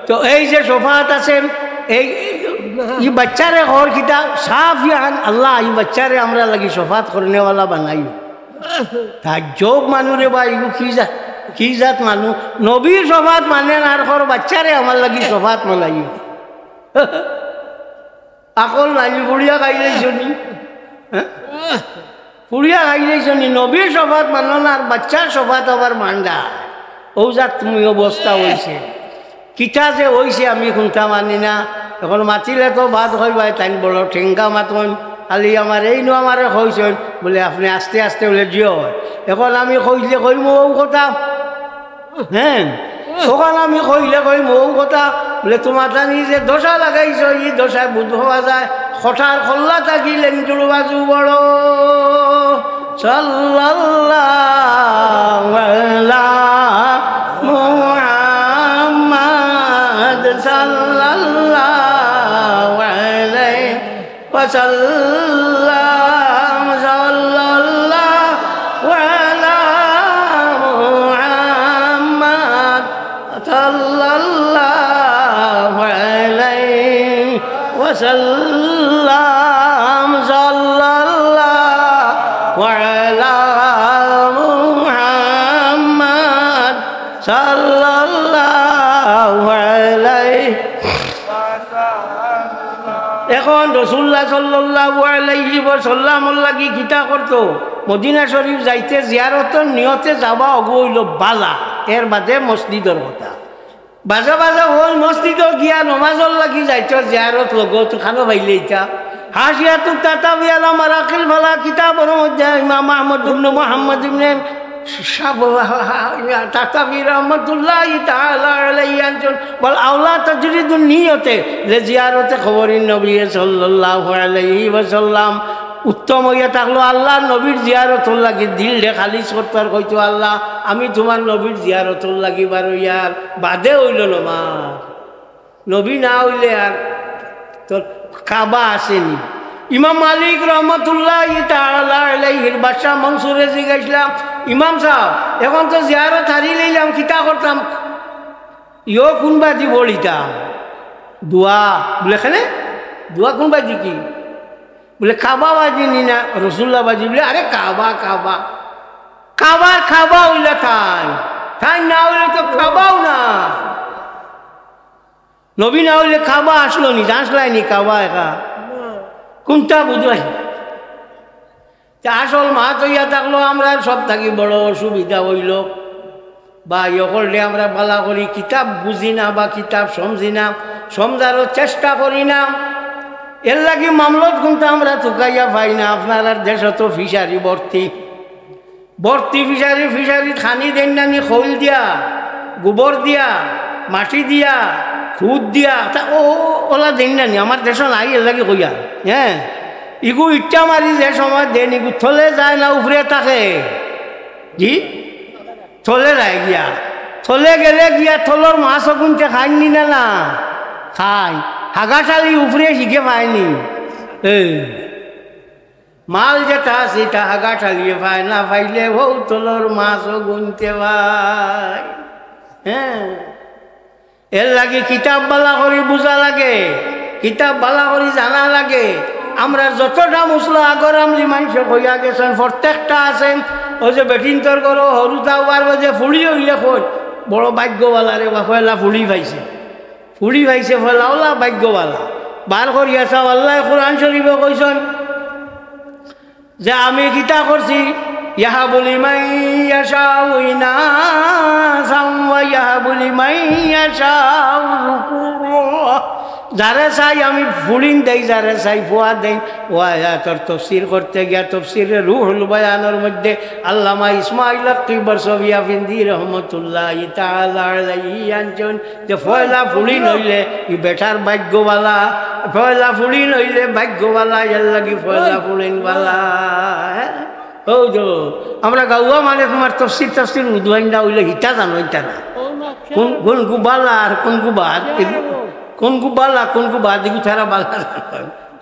তো এই যে শফাত আছে এই বাচ্চারে ঘর কিতা শাফিআন আল্লাহ এই বাচ্চারে আমরা লাগি শফাত করনে वाला বানাই তাজ্জব মানুরে ভাই কি জাত মানুষ নবীর শফাত মানে আর ঘর বাচ্চারে আমার লাগি শফাত মালাই আকল নাই বুড়িয়া খাইলেছনি বুড়িয়া খাইলেছনি নবীর শফাত মানো না আর বাচ্চার শফাত আবার মান্ডা ও জাত তুমি অবস্থা হয়েছে কিতা যে হয়েছে আমি শুনতা মানি না এখন মাতিলে তো ভাত হয় ভাই তাই বড় ঠেঙ্গা মাতন খালি আমার এই নো আমারে কইছেন বলে আপনি আস্তে আস্তে বলে জিও এখন আমি কইলে কইম ও কথা হ্যাঁ তখন আমি কইম ও কথা বলে তোমার জানি যে দশা লাগাইছ এই দশায় বুধ হওয়া যায় হঠাৎ খল্লা থাকিলেন জুড়ু বাজু বড় সাল্লাল্লাহু আলাইহি মুহাম্মদ সাল্লাল্লাহু আলাইহি ওয়াসাল্লাম সাল্লাল্লাহু আলাইহি ওয়াসাল্লাম সাল্লাল্লাহু আলা মুহাম্মদ সাল্লাল্লাহু আলাইহি এখন রাসূলুল্লাহ সাল্লাল্লাহু আলাইহি ওয়াসাল্লামর লাগি কিতা করতো মদিনা শরীফ যাইতে জিয়ারতের নিয়তে যাওয়া অগইল বালা এর বাদে মসজিদের কথা বাজা বাজা হল মসজিদ গিয়া নমাজর লাগি যাইতো জিয়ারত লগত খানো ভাইলে ইটা হাসিয়াতু তাতাবিয়ালা মারাকিল ভালা কিতাবের মধ্যে ইমাম আহমদ ইবনে মুহাম্মদ ইবনে তাতাবি রহমাতুল্লাহি তাআলা আলাইহি আনজন বল আওলা তাজরিদুন নিয়তে যে জিয়ারতে খবরিন নবী সাল্লাল্লাহু আলাইহি ওয়াসাল্লাম উত্তম হইয়া থাকলো আল্লাহ নবীর জিয়ারতর লাগি দিল রে খালিজ করতার কইতো আল্লাহ আমি তোমার নবীর জিয়ারতর লাগি বারো ইয়ার বাদে হইল নমাজ নবী না হইলে আর তোর কাবা আসেনি ইমাম মালিক রহমতুল্লাহি তাআলা আলাইহির বাদশা মনসুরে জিজ্ঞাসলাম ইমাম সাহেব এখন তো জিয়ারত হারিয়ে লইলাম কিতা করতাম ইও কোনবা দি বলিতাম দোয়া বলে এখানে দোয়া কোনবা দি কি বলে কাবা বাজি নি না রসুল্লাহ বাজি বলে আরে কাবা কাবা কাবার খাবা হইলা তাই তাই না হইলে তো খাবাও না। নবী না হইলে খাবা আসলো নি, আসলাইনি খাবা একা কোনটা বুঝলাই। আসল মাত হইয়া থাকলো আমরা সব থাকি বড় অসুবিধা হইল, বা ইয়ে করলে আমরা বলা করি কিতাব বুঝি না বা কিতাব সমঝি না, সমঝারও চেষ্টা করি না। এর লাগে মামলত কিন্তু আমরা চুকাইয়া পাই না। আপনার আর দেশ তো ফিশারি ভর্তি ভর্তি ফিশারি, ফিশারি খানি দেন নানি খৈল দিয়া, গোবর দিয়া, মাটি দিয়া, খুদ দিয়া, তা ওলা দেন নানি আমার দেশ নাই। এর লাগে কইয়া হ্যাঁ ইগু ইটা মারি যে সময় দেন ইগু থলে যায় না উপরে থাকে, জি থলে যায় গিয়া, থলে গেলে গিয়া থলর মাছ গুনতে খাইনি না না খাই, হাগাশালি উপরে শিখে পায়নি। মাল যেটা সেটা হাগা ঠালিয়ে পায় না, পাইলে বউ তলর মাছও গুনতে পায়। হ্যাঁ এর লাগে কিতাব বালা করি বুঝা লাগে, কিতাব বালা করি জানা লাগে। আমরা যতটা মুসলা আগর আমলি মানুষ হইয়া গেছেন প্রত্যেকটা আছেন। ওই যে বেটিন্তর করো হরুতা হওয়ার বাজে ফুড়ি হইলে খোঁজ বড় ভাগ্যওয়ালারে বা ফয়লা ফুড়ি পাইছে, ফুড়ি পাইছে ফয়লা ওলা ভাগ্যওয়ালা বার করিয়া চাও। আল্লাহ কোরআন শরীফে কইছেন যে আমি কিতা করছি, ইহা বলি মাইয়া চাও ইনা চাওয়া, ইহা বলি মাইয়া চাও যারে চাই আমি ফুলিন দেই, যারে চাই ফুয়া দেই। ওয়ায়াতর তফসির করতে গিয়া তফসিরে রুহুল বয়ানের মধ্যে আল্লামা ইসমাইল বরসবিয়া ফিন্দি রহমতুল্লাহ তাআলা আলাইহি আনছেন যে ফয়লা ফুলি নইলে ই বেটার ভাগ্যবালা, ফয়লা ফুলি নইলে ভাগ্যবালা, এর লাগি ফয়লা ফুলিন বালা। ও যো আমরা গাউয়া মানে তোমার তফসির তফসির উদ্বাইন্দা হইলে হিতা জানো ইটা না কোন গুবালা আর কোন গুবাদ, কোন কু বালা কোন কু বাদ দিকু তারা বালা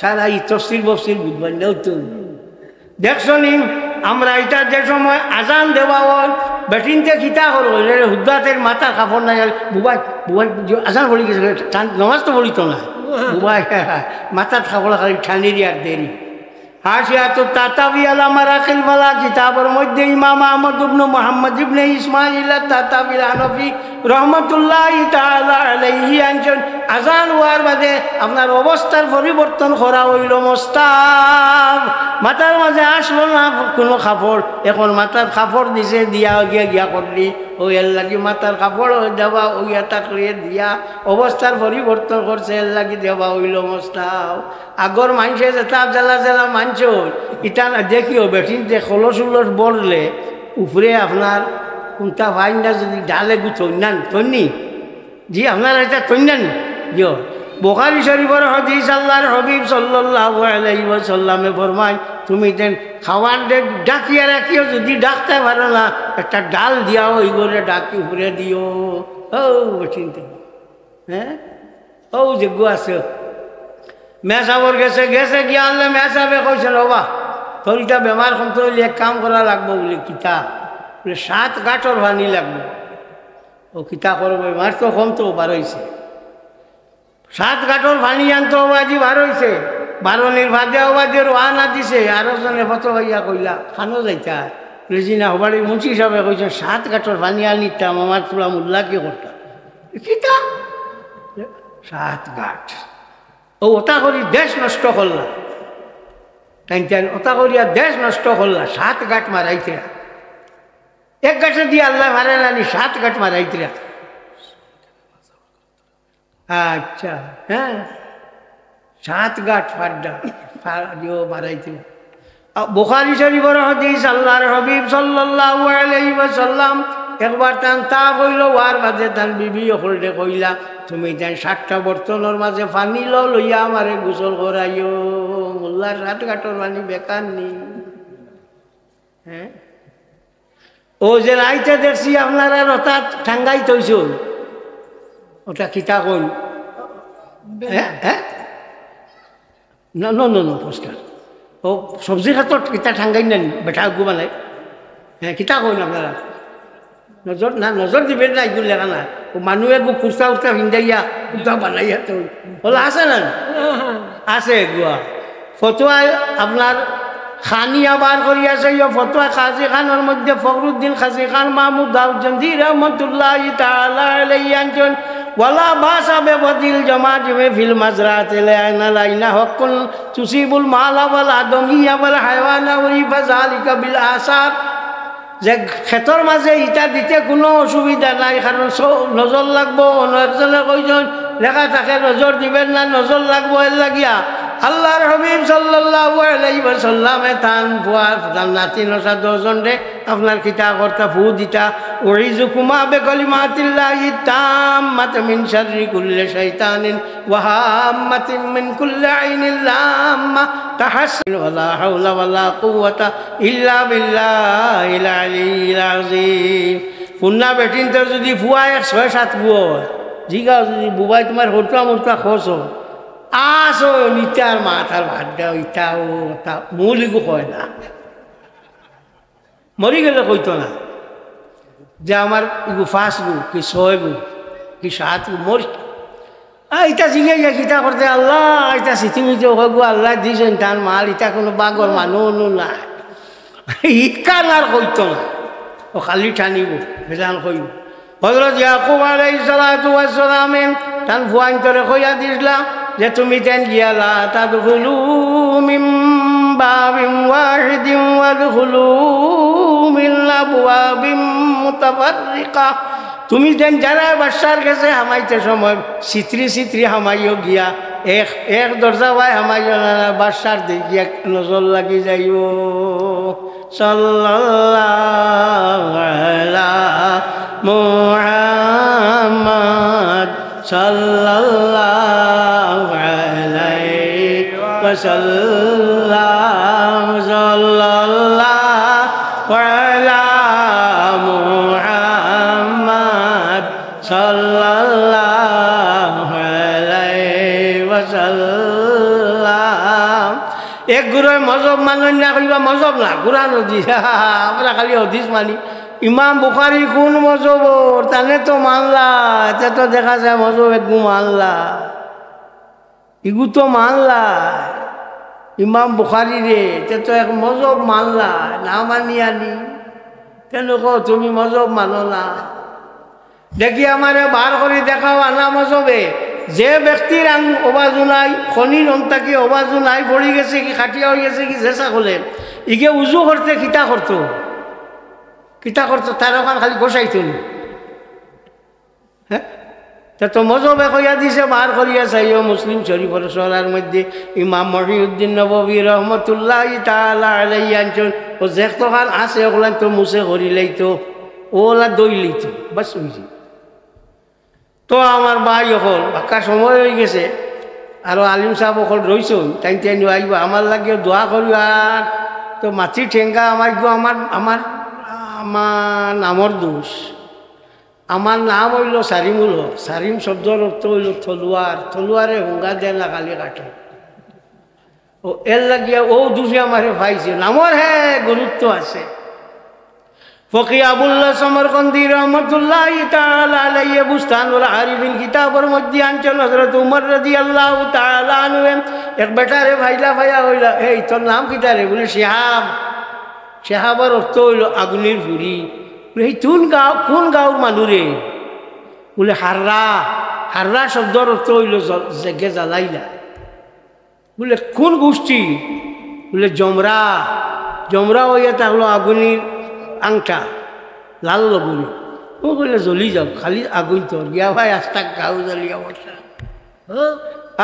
তারা এই তফসিল বফসিল বুঝবেন না তো। দেখছো নি আমরা এটা যে সময় আজান দেওয়া হয় বেটিনতে খিতা করবো হুদ্দাতের মাথার কাপড় না গেলে বুবাই বুবাই আজান বলি গেছে, নমাজ তো বলিত না বুবাই মাথার কাপড় খালি ঠান্ডি আর দেরি। হাসিয়াতু তাতাবি আলা মারাকিল বালা কিতাবের মধ্যে ইমাম আহমদ ইবনে মুহাম্মদ ইবনে ইসমাইল তাতাবি হানফি রহমাতুল্লাহি তাআলা আলাইহি আনছেন আজান হওয়ার বাদে আপনার অবস্থার পরিবর্তন করা হইল। মোস্তাব মাথার মাঝে আসলো না কোনো কাপড়, এখন মাথার কাপড় দিছে, দিয়া গিয়া গিয়া করলি ওই এর লাগি মাথার কাপড় দেওয়া ওইয়া তাকলিয়ে দিয়া অবস্থার পরিবর্তন করছে, এর লাগি দেওয়া হইল মোস্তাব। আগর মানুষে যেটা জেলা জেলা মানছ ইটা না দেখিও বেঠিন যে খলস উলস বললে উপরে আপনার কোনটা ভাই না যদি ডালে গু তৈনান তৈনি জি আপনার এটা তৈনান জিও। বুখারী শরীফের হাদিস আল্লাহর হাবিব সাল্লাল্লাহু আলাইহি ওয়াসাল্লামে ফরমায় তুমি দেন খাওয়ার ডাকিয়া রাখিও, যদি ডাকতে পারো না একটা ডাল দিয়াও ওই করে ডাকি উপরে দিও। ও চিন্তা হ্যাঁ ও যে গু আছে মেসাবর গেছে গেছে গিয়ে আনলে মেসাবে কইছে বাবা তোর এটা বেমার কম তো এক কাম করা লাগবো বলে কিতা বলে 7 গাঁটর ভানি লাগবে। ও কিতা করবো বেমার তো কম তো বার হয়েছে, 7 গাঁটর ভানি আনতো আজি বার হয়েছে। বারণের ভাদে আওয়াজে রোয়ানা দিছে, আরো জনে ফত হইয়া কইলা খানো যাইতা রেজিনা হবাড়ির মুন্সি হিসাবে কইছে 7 গাঁটর ভানি আনিতাম আমার তোলা মুল্লা কি করতাম কিতা 7 গাঁট। ও ওটা করি দেশ নষ্ট করলা, টাইন টাইন ওটা করিয়া দেশ নষ্ট করলা। 7 গাঁট মারাইতে, 1 গাঁটে দিয়ে আল্লাহ মারাইলানি 7 গাঁট মারাইতে। আচ্ছা হ্যাঁ 7 গাঁট ফাড্ডা দিও মারাইতে। বুখারী শরীফের হাদিস আল্লাহর হাবিব সাল্লাল্লাহু আলাইহি ওয়াসাল্লাম একবার তান তা কইল ওয়ার মাঝে তান বিবি হলডে কইলা তুমি তাই 7টা বর্তনের মাঝে পানি লইয়া আমারে গোসল করাইও। মোল্লার 7 গাঁটর পানি বেকার নি। হ্যাঁ ও যে রাইতে দেখছি আপনারা রতা ঠাঙ্গাই তৈছ ওটা কিতা কই হ্যাঁ হ্যাঁ না ন ন পরিষ্কার ও সবজি খাতর কিতা ঠাঙ্গাই না বেটা গু বানাই হ্যাঁ কিতা কই না আপনারা নজর না নজর দিবেন না এগুলো লেখা না ও মানুহে গু কুর্তা উর্তা ভিন্দাইয়া কুর্তা বানাইয়া তো বলে আছে না আছে গুয়া ফতুয়া আপনার খানিয়া বার করিয়াছে ফতোয়া খাজি খানের মধ্যে ফখরুদ্দিন খাজি খান মাহমুদ দাউদজন্দি রহমতুল্লাহ তাআলা আলাইহি আনছেন ওয়ালা বাসা বিবদিল জামাতিমে ফিল মাজরাতি লাইনা লাইনা হকুন তুসিবুল মালা ওয়াল আদমিয়া ওয়াল হায়াওয়ানা ওয়া ফাযালিকা বিল আসার যে ক্ষেতর মাঝে ইটা দিতে কোনো অসুবিধা নাই কারণ নজর লাগবো অন্য একজনে কইজন লেখা থাকে নজর দিবেন না নজর লাগবো এর লাগিয়া আল্লাহর হাবিব সাল্লাল্লাহু আলাইহি ওয়াসাল্লামে তান বুয়া জান্নাতি নসা দজন রে আপনার কিতা করতা ফু দিতা উইজুকুমা বিকালিমাতিল্লাহি তাম্মাত মিন শাররি কুল্লি শাইতানিন ওয়া হাম্মাতিন মিন কুল্লি আইনিল লাম্মা তাহাসসিন ওয়ালা হাওলা ওয়ালা কুওয়াতা ইল্লা বিল্লাহিল আলিয়্যিল আযীম পুন্না বেটিন তো যদি ফুয়া 6-7 বুয়া জিগা যদি বুবাই তোমার হরতা মরতা খোসো আসো নিতার মাথার ভাড্ডা ইটাও তা মৌলিকও কয় না মরি গেলে কইতো না যে আমার ইগু 5 গু কি 6 গু কি 7 গু মরি ইটা জিগে গিয়া কিতা করতে আল্লাহ ইটা সিথিমিতে হগু আল্লাহ দিয়েছেন তার মাল ইটা কোনো বাগর মানুষ না ইকান আর কইতো না ও খালি টানিব বেজান কইব হযরত ইয়াকুব আলাইহিস সালাতু ওয়াস সালাম তান ফুয়াইন্তরে কইয়া দিছলাম যে তুমি তেন গিয়ালা তাদখুলু মিন বাবিন ওয়াহিদিন ওয়াদখুলু মিন আবওয়াবিন মুতাফাররিকা তুমি তেন যারা বাদশার কাছে হামাইতে সময় সিত্রি সিত্রি হামাইও গিয়া এক দরজা ভাই হামাইও না বাদশার দেখিয়া নজর লাগি যাইও সাল্লাল্লাহু আলা মুহাম্মদ সাল্লাল্লাহু আলাইহি ওয়াসাল্লাম সাল্লাল্লাহু আলা মুহাম্মদ সাল্লাল্লাহু আলাইহি ওয়াসাল্লাম এক গুরুর মজহব মানেন না কইবা মজহব না কুরআন হাদিস আমরা খালি হাদিস মানি ইমাম বুখারী কোন মজহবর তানে তো মানলা এটা তো দেখা যায় মজহব একটু মানলা ইগু তো মানলা ইমাম বুখারী রে এটা তো এক মজহব মানলা না মানিয়া নি কেন কো তুমি মজহব মানো না দেখি আমারে বার করে দেখাও আনা মজহবে যে ব্যক্তির অবাজু নাই খনির অন্তাকে অবাজু নাই পড়ি গেছে কি খাটিয়া হয়ে গেছে কি জেসা করলেন ইগে উজু করতে কিতা করতো তার ওখান খালি গোসাইতো হ্যাঁ তা তো মজবে কইয়া দিছে বার করিয়া চাইও মুসলিম শরীফের সরার মধ্যে ইমাম মহিউদ্দিন নববী রহমতুল্লাহ তাআলা আলাইহি আনছেন ও যেখান আছে ওগুলা তো মুছে করি লাইতো ওলা দই লইতো বাস হইছে তো আমার ভাই হল বাক্কা সময় হয়ে গেছে আর আলিম সাহেব অকল রইছ টাইম টাইম আইব আমার লাগে দোয়া করি আর তো মাছি ঠেঙ্গা আমার আমার আমার আমার নামর দোষ আমার নাম হইল সারিমুল হক সারিম শব্দর অর্থ হইল থলুয়ার থলুয়ারে হুঙ্গা দেন না কালি কাটে ও এর লাগিয়া ও দুষে আমারে পাইছে নামর হ্যাঁ গুরুত্ব আছে ফকি আবুল্লাহ সমরকন্দি রহমতুল্লাহ তাআলা আলাইহি বুস্তানুল আরিফিন কিতাবের মধ্যে আনছেন হযরত উমর রাদিয়াল্লাহু তাআলা আনহু এক বেটারে ভাইলা ভাইয়া হইলা এই তোর নাম কিটা রে বলে শিহাব শিহাবের অর্থ হইল আগুনের ফুরি এই তুন গাঁও কোন গাঁওর মানুষ রে বলে হাররা হাররা শব্দর অর্থ হইল জেগে জ্বালাইলা বলে কোন গোষ্ঠী বলে জমরা জমরা হইয়া থাকলো আগুনের আংটা লাল লগুনি ও বললে জ্বলি যাও খালি আগুন তোর গিয়া ভাই আস্তা গাও জ্বলিয়া বর্ষা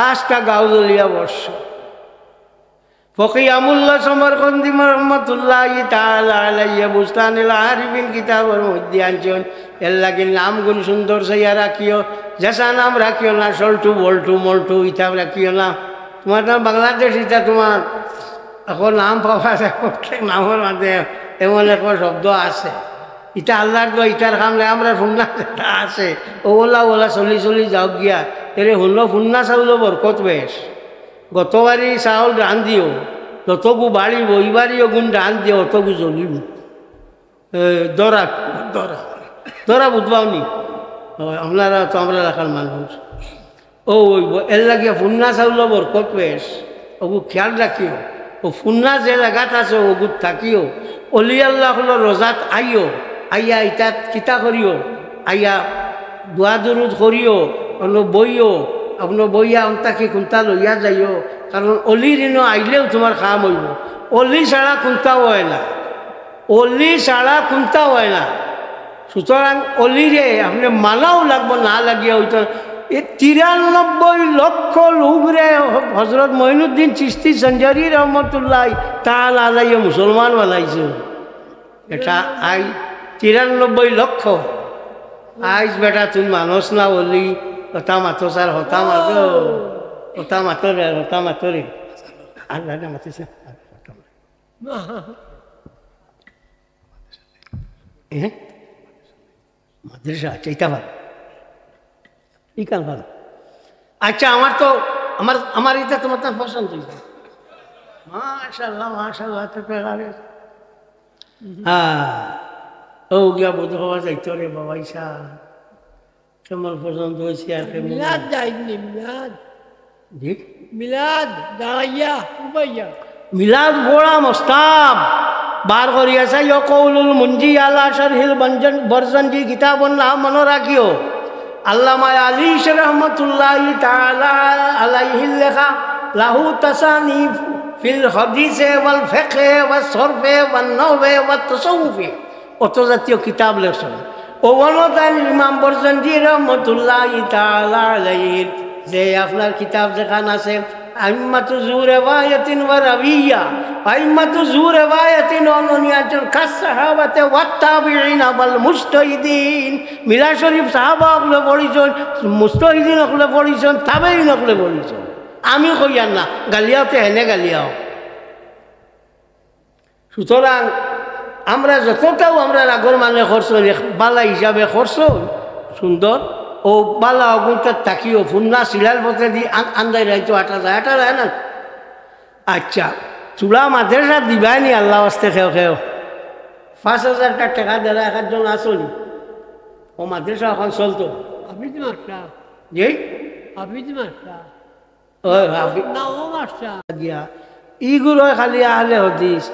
আস্তা গাও জ্বলিয়া বর্ষা ফকি আমুল্লাহ সমরকন্দি রহমতুল্লাহ তাআলা আলাইহি বুস্তানুল আরিফিন কিতাবের মধ্যে আনছেন এর লাগে নাম গুণ সুন্দর সাইয়া রাখিও যেসা নাম রাখিও না সল্টু বল্টু মল্টু ইটা রাখিও না তোমার নাম বাংলাদেশ ইটা তোমার এখন নাম পাওয়া যায় প্রত্যেক নামের মধ্যে এমন এক শব্দ আছে ইটা আল্লাহর দোয়া ইটার খামলে আমরা ফুন্না যেটা আছে ওলা ওলা চলি চলি যাও গিয়া এরে শুনল ফুন্না চাউল বরকত বেশ গতবারই চাউল রান দিও যতগু বাড়িব এইবারও গুণ রান দিও অতগু জ্বলিব দরা দরা দরা বুঝবাওনি আপনারা তো আমরা রাখার মানুষ ও এর লাগিয়া ফুন্না চাউল বরকত বেশ ওগু খেয়াল রাখিও ও ফুন্না যে জায়গাত আছে ওগুত থাকিও অলি আল্লাহ হলো রোজাত আইও আইয়া ইটাত কিতা করিও আইয়া দোয়া দুরুদ করিও অন্য বইও আপনার বইয়া অন্তাকে কোনটা লইয়া যাইও কারণ অলির ইনো আইলেও তোমার খাম হইব অলি ছাড়া কোনটা হয় না অলি ছাড়া কোনটা হয় না সুতরাং অলিরে আপনি মানাও লাগবো না লাগিয়া হইতো এই 93 লক্ষ লোকরে হজরত মঈনুদ্দিন চিশতি সঞ্জারি রহমতুল্লাহ তাআলা আলাইহি মুসলমান বানাইছে এটা আই 93 লক্ষ আইজ বেটা তুমি মানুষ না বলি হতা মাতো স্যার হতা মাতরে আল্লাহ মাতিছে মাদ্রাসা চাইতা ভালো ই কাল ভালো আচ্ছা আমার তো আমার এটা তোমার তো পছন্দ হয়েছে মাশাআল্লাহ হ্যাঁ ও গিয়া বোধ হওয়া যাইতো রে বাবা ইসা কেমন পছন্দ হয়েছে আর মিলাদ যাইনি মিলাদ জি মিলাদ দাঁড়াইয়া উবাইয়া মিলাদ বড়া মস্তাব বার করিয়াছে ইয় কৌলুল মুঞ্জি আলা শরহিল বরজনজি কিতাবুন নাম মনে রাখিও আল্লামা আলী রহমতুল্লাহি তাআলা আলাইহি লেখা লাহু তাসানিফ ফিল হাদিসে ওয়াল ফিকহে ওয়াস সরফে ওয়ান নাহওয়ে ওয়াত তাসাউফে অত জাতীয় কিতাব লেখছেন ও ওয়ানতান ইমাম বরজনজি রহমতুল্লাহি তাআলা আলাইহি যে আপনার কিতাব যেখানে আছে আইম্মাতু যু রিওয়ায়াতিন ওয়া রাবিয়া আইম্মাতু যু রিওয়ায়াতিন অননিয়াতুল কাস সাহাবাতে ওয়াত তাবিঈন ওয়াল মুজতাহিদিন মিলা শরীফ সাহাবা হলে পড়িছেন মুজতাহিদিন হলে পড়িছেন তাবেঈন হলে পড়িছেন আমি কইয়ার না গালিয়াতে হেনে গালিয়াও সুতরাং আমরা যতটাও আমরা আগর মানে করছো বালা হিসাবে করছো সুন্দর ও বালা অগুনটার তাকিও ফুন্না সিলাল পথে দিয়ে আন্দাই রাইতো আটা যায় না আচ্ছা চূড়া মাদ্রাসা দিবাই নি আল্লাহ আস্তে খেও 5,000 টাকা দেওয়া একজন আসলি ও মাদ্রাসা এখন চলতো আবিদ মাস্টার জি আবিদ মাস্টার ও না ও মাস্টার গিয়া ইগুলো খালি আহলে হদিস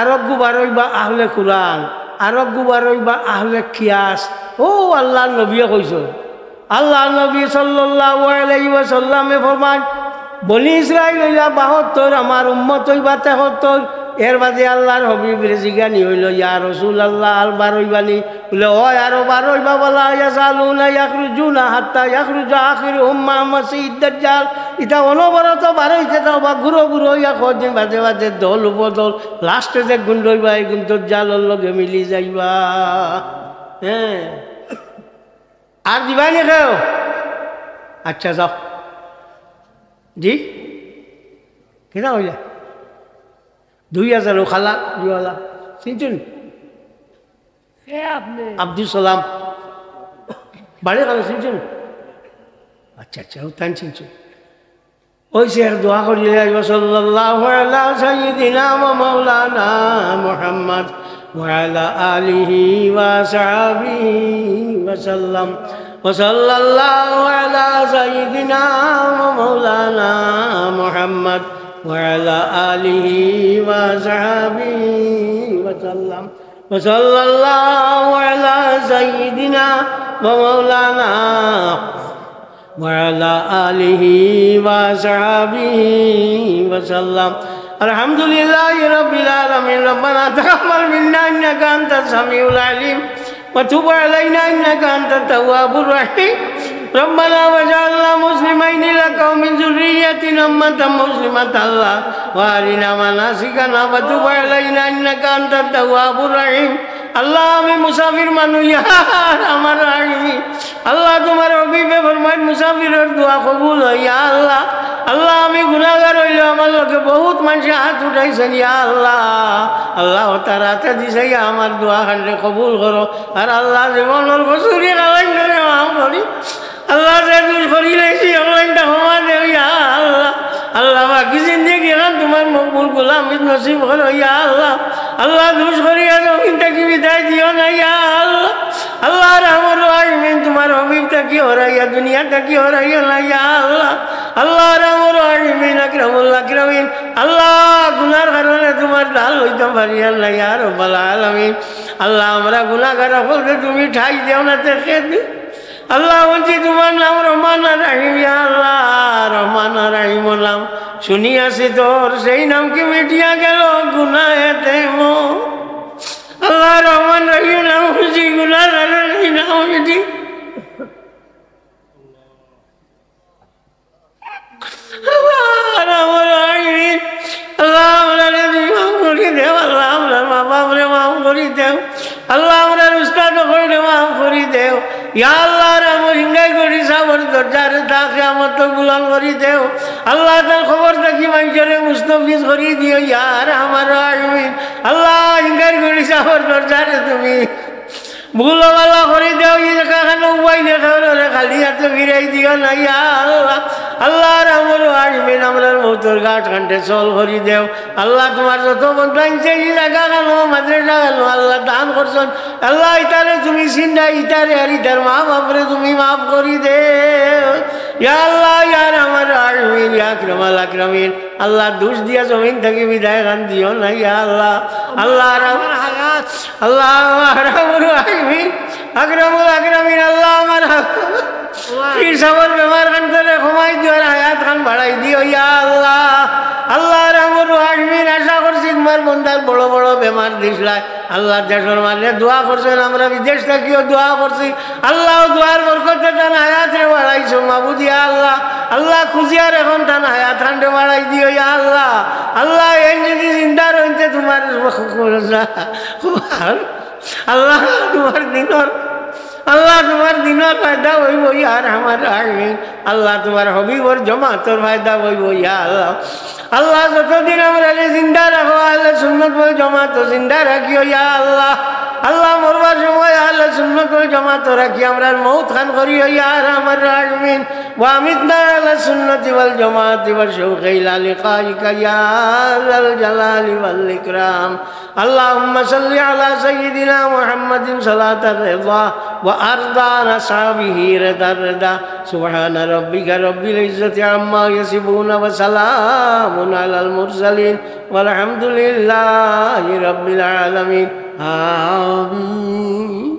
আরব গুবারই বা আহলে কুরআন আরব গুবারই বা আহলে কিয়াস ও আল্লাহ নবীয়ে কইছ আল্লাহ নবী সাল্লাল্লাহু আলাইহি ওয়াসাল্লামে ফরমান বনি ইসরাইল হইলা 72 আমার উম্মত হইবা 73 এর বাদে আল্লাহর হবিবের জিগানি হইল ইয়া রাসূলুল্লাহ আল বারইবানি বলে ও আরো বারইবা বলা ইয়াসালুনা ইয়াখরুজুনা হাত্তা ইয়াখরুজা আখিরুহুম মাসিদ দাজ্জাল এটা অনবরত বারইতে দাও বা গুরো ইয়া কদিন বাদে দল উপদল লাস্টে যে গুন্ডইবা এই গুণ দাজ্জালের লগে মিলি যাইবা হ্যাঁ আর দিবানি কেউ আচ্ছা যাও জি কেনা হইলা 2000 খালা জিওয়ালা চিনছেন আব্দুল সালাম বাড়ি খালা চিনছেন আচ্ছা ও তান চিনছেন ওই সে দোয়া করিলে সাল্লাল্লাহু আলা সাইয়্যিদিনা ওয়া মাওলানা মুহাম্মদ ওয়া আলা আলিহি ওয়া সাহবিহি ওয়া সাল্লাম وصلى الله على سيدنا ومولانا محمد وعلى آله وصحبه وسلم وصلى الله على سيدنا ومولانا وعلى آله وصحبه وسلم الحمد لله رب العالمين ربنا تقبل منا إنك أنت السميع العليم وتب علينا إنك أنت التواب الرحيم ربنا وجعلنا مسلمين لك ومن ذريتنا أمة مسلمة لك وأرنا مناسكنا وتب علينا إنك أنت التواب الرحيم আল্লাহ আমি মুসাফির মানুষ আমার আল্লাহ তোমার হবিবে ফরমায় মুসাফিরের দোয়া কবুল হয় ইয়া আল্লাহ আল্লাহ আমি গুনাহগার হইলে আমার লোকে বহুত মানুষ হাত উঠাইছেন ইয়া আল্লাহ আল্লাহ তার হাতে দিছে আমার দোয়া খান্ডে কবুল করো আর আল্লাহ জীবনের বছরই কালাইন ধরে মাম করি আল্লাহ যে দুষ করি লাইছি অনলাইনটা ক্ষমা দেও ইয়া আল্লাহ আল্লাহ বাকি জিন্দেগি এখন তোমার মকবুল গোলামিত নসিব করো ইয়া আল্লাহ আল্লাহ দুষ করিয়া জমিনটা কি বিদায় দিও না ইয়া আল্লাহ আল্লাহ রহমত রাহিমিন তোমার হবিবটা কি হরাইয়া দুনিয়াটা কি হরাইয়া না ইয়া আল্লাহ আল্লাহ রামুর আমিন আকরামুল আকরামিন আল্লাহ গুনার কারণে তোমার ডাল হইতে পারি আল্লাহ ইয়া রাব্বাল আলামিন আল্লাহ আমরা গুনাহগার হলে তুমি ঠাই দেও না দেখে আল্লাহ বলছি তোমার নাম রহমান আর রাহিম ইয়া আল্লাহ রহমান আর রাহিম নাম শুনি আসি তোর সেই নাম কি মিটিয়া গেল গুনাহেতে মো আল্লাহ রহমান রহিম নাম খুশি গুনার কারণে নাম মিটি আল্লাহ আমরা মাফ করি দেও আল্লাহ আমরা মা বাপরে মাফ করি দেও আল্লাহ আমরা উস্তাদ করে মাফ করি দেও ইয়া আল্লাহ রাম হিঙ্গাই করি সাবর দরজারে তাকে আমার তো গুলাম করি দেও আল্লাহ তার খবর দেখি মানুষের মুস্তফিজ করি দিও ইয়ার আমার আমিন আল্লাহ হিঙ্গাই করি সাবর দরজারে তুমি ভুলওয়ালা করে দেও কাখানো উপায় দেখাও রে খালি হাতে ফিরাই দিও না ইয়া আল্লাহ আল্লাহ রামর আসবেন আমরা মৌতর ঘাট ঘাটে চল করি দেও আল্লাহ তোমার যত বন্ধু আনছে ই জায়গা গেল মাদ্রাসা গেল আল্লাহ দান করছেন আল্লাহ ইতারে তুমি চিন্তা ইতারে আর ইতার মা বাপরে তুমি মাফ করি দেও ইয়া আল্লাহ ইয়ার আমার আসবেন ইয়া আকরামাল আকরামিন আল্লাহ দোষ দিয়া জমিন থেকে বিদায় গান দিও না ইয়া আল্লাহ আল্লাহ রামর হায়াত আল্লাহ রামর আসবেন আকরামুল আকরামিন আল্লাহ আমার সবর বেমার খান করে ক্ষমাই দিও হায়াত খান বাড়াই দিও ইয়া আল্লাহ আল্লাহ রামর আসমিন আশা করছি তোমার বন্ধার বড় বড় বেমার দিসলাই আল্লাহ দেশের মানে দোয়া করছেন আমরা বিদেশ থাকিও দোয়া করছি আল্লাহ দোয়ার বরকতে টান হায়াত রে বাড়াইছো মাবুদিয়া আল্লাহ আল্লাহ খুঁজিয়ার এখন টান হায়াত খানরে বাড়াই দিও ইয়া আল্লাহ আল্লাহ এই যদি চিন্তা রইতে তোমার আল্লাহ তোমার দিনর আল্লাহ তোমার দিনের ফায়দা হইব ইয়ার আমার আসবেন আল্লাহ তোমার হবিবর জমাতর ফায়দা হইব ইয়া আল্লাহ আল্লাহ যতদিন আমরা জিন্দা রাখো আল্লাহ সুন্নত বল জমাত জিন্দা রাখিও ইয়া আল্লাহ আল্লাহ মরবার সময় আল্লাহ সুন্নত বল জমাত রাখি আমরা মৌত খান করিও ইয়ার আমার আসবেন ওয়ামিতনা আল্লাহ সুন্নতি ওয়াল জমাতি ওয়া শৌকি ইলা লিকাইকা ইয়া যাল জালালি ওয়াল ইকরাম আল্লাহুম্মা সাল্লি আলা সাইয়্যিদিনা মুহাম্মাদিন সালাতার রিদা ওয়া আরদান আসহাবিহি রিদার রিদা সুবহানা রাব্বিকা রাব্বিল ইজ্জাতি আম্মা ইয়াসিফুন ওয়া সালামুন আলাল মুরসালিন ওয়াল হামদুলিল্লাহি রাব্বিল আলামিন আমিন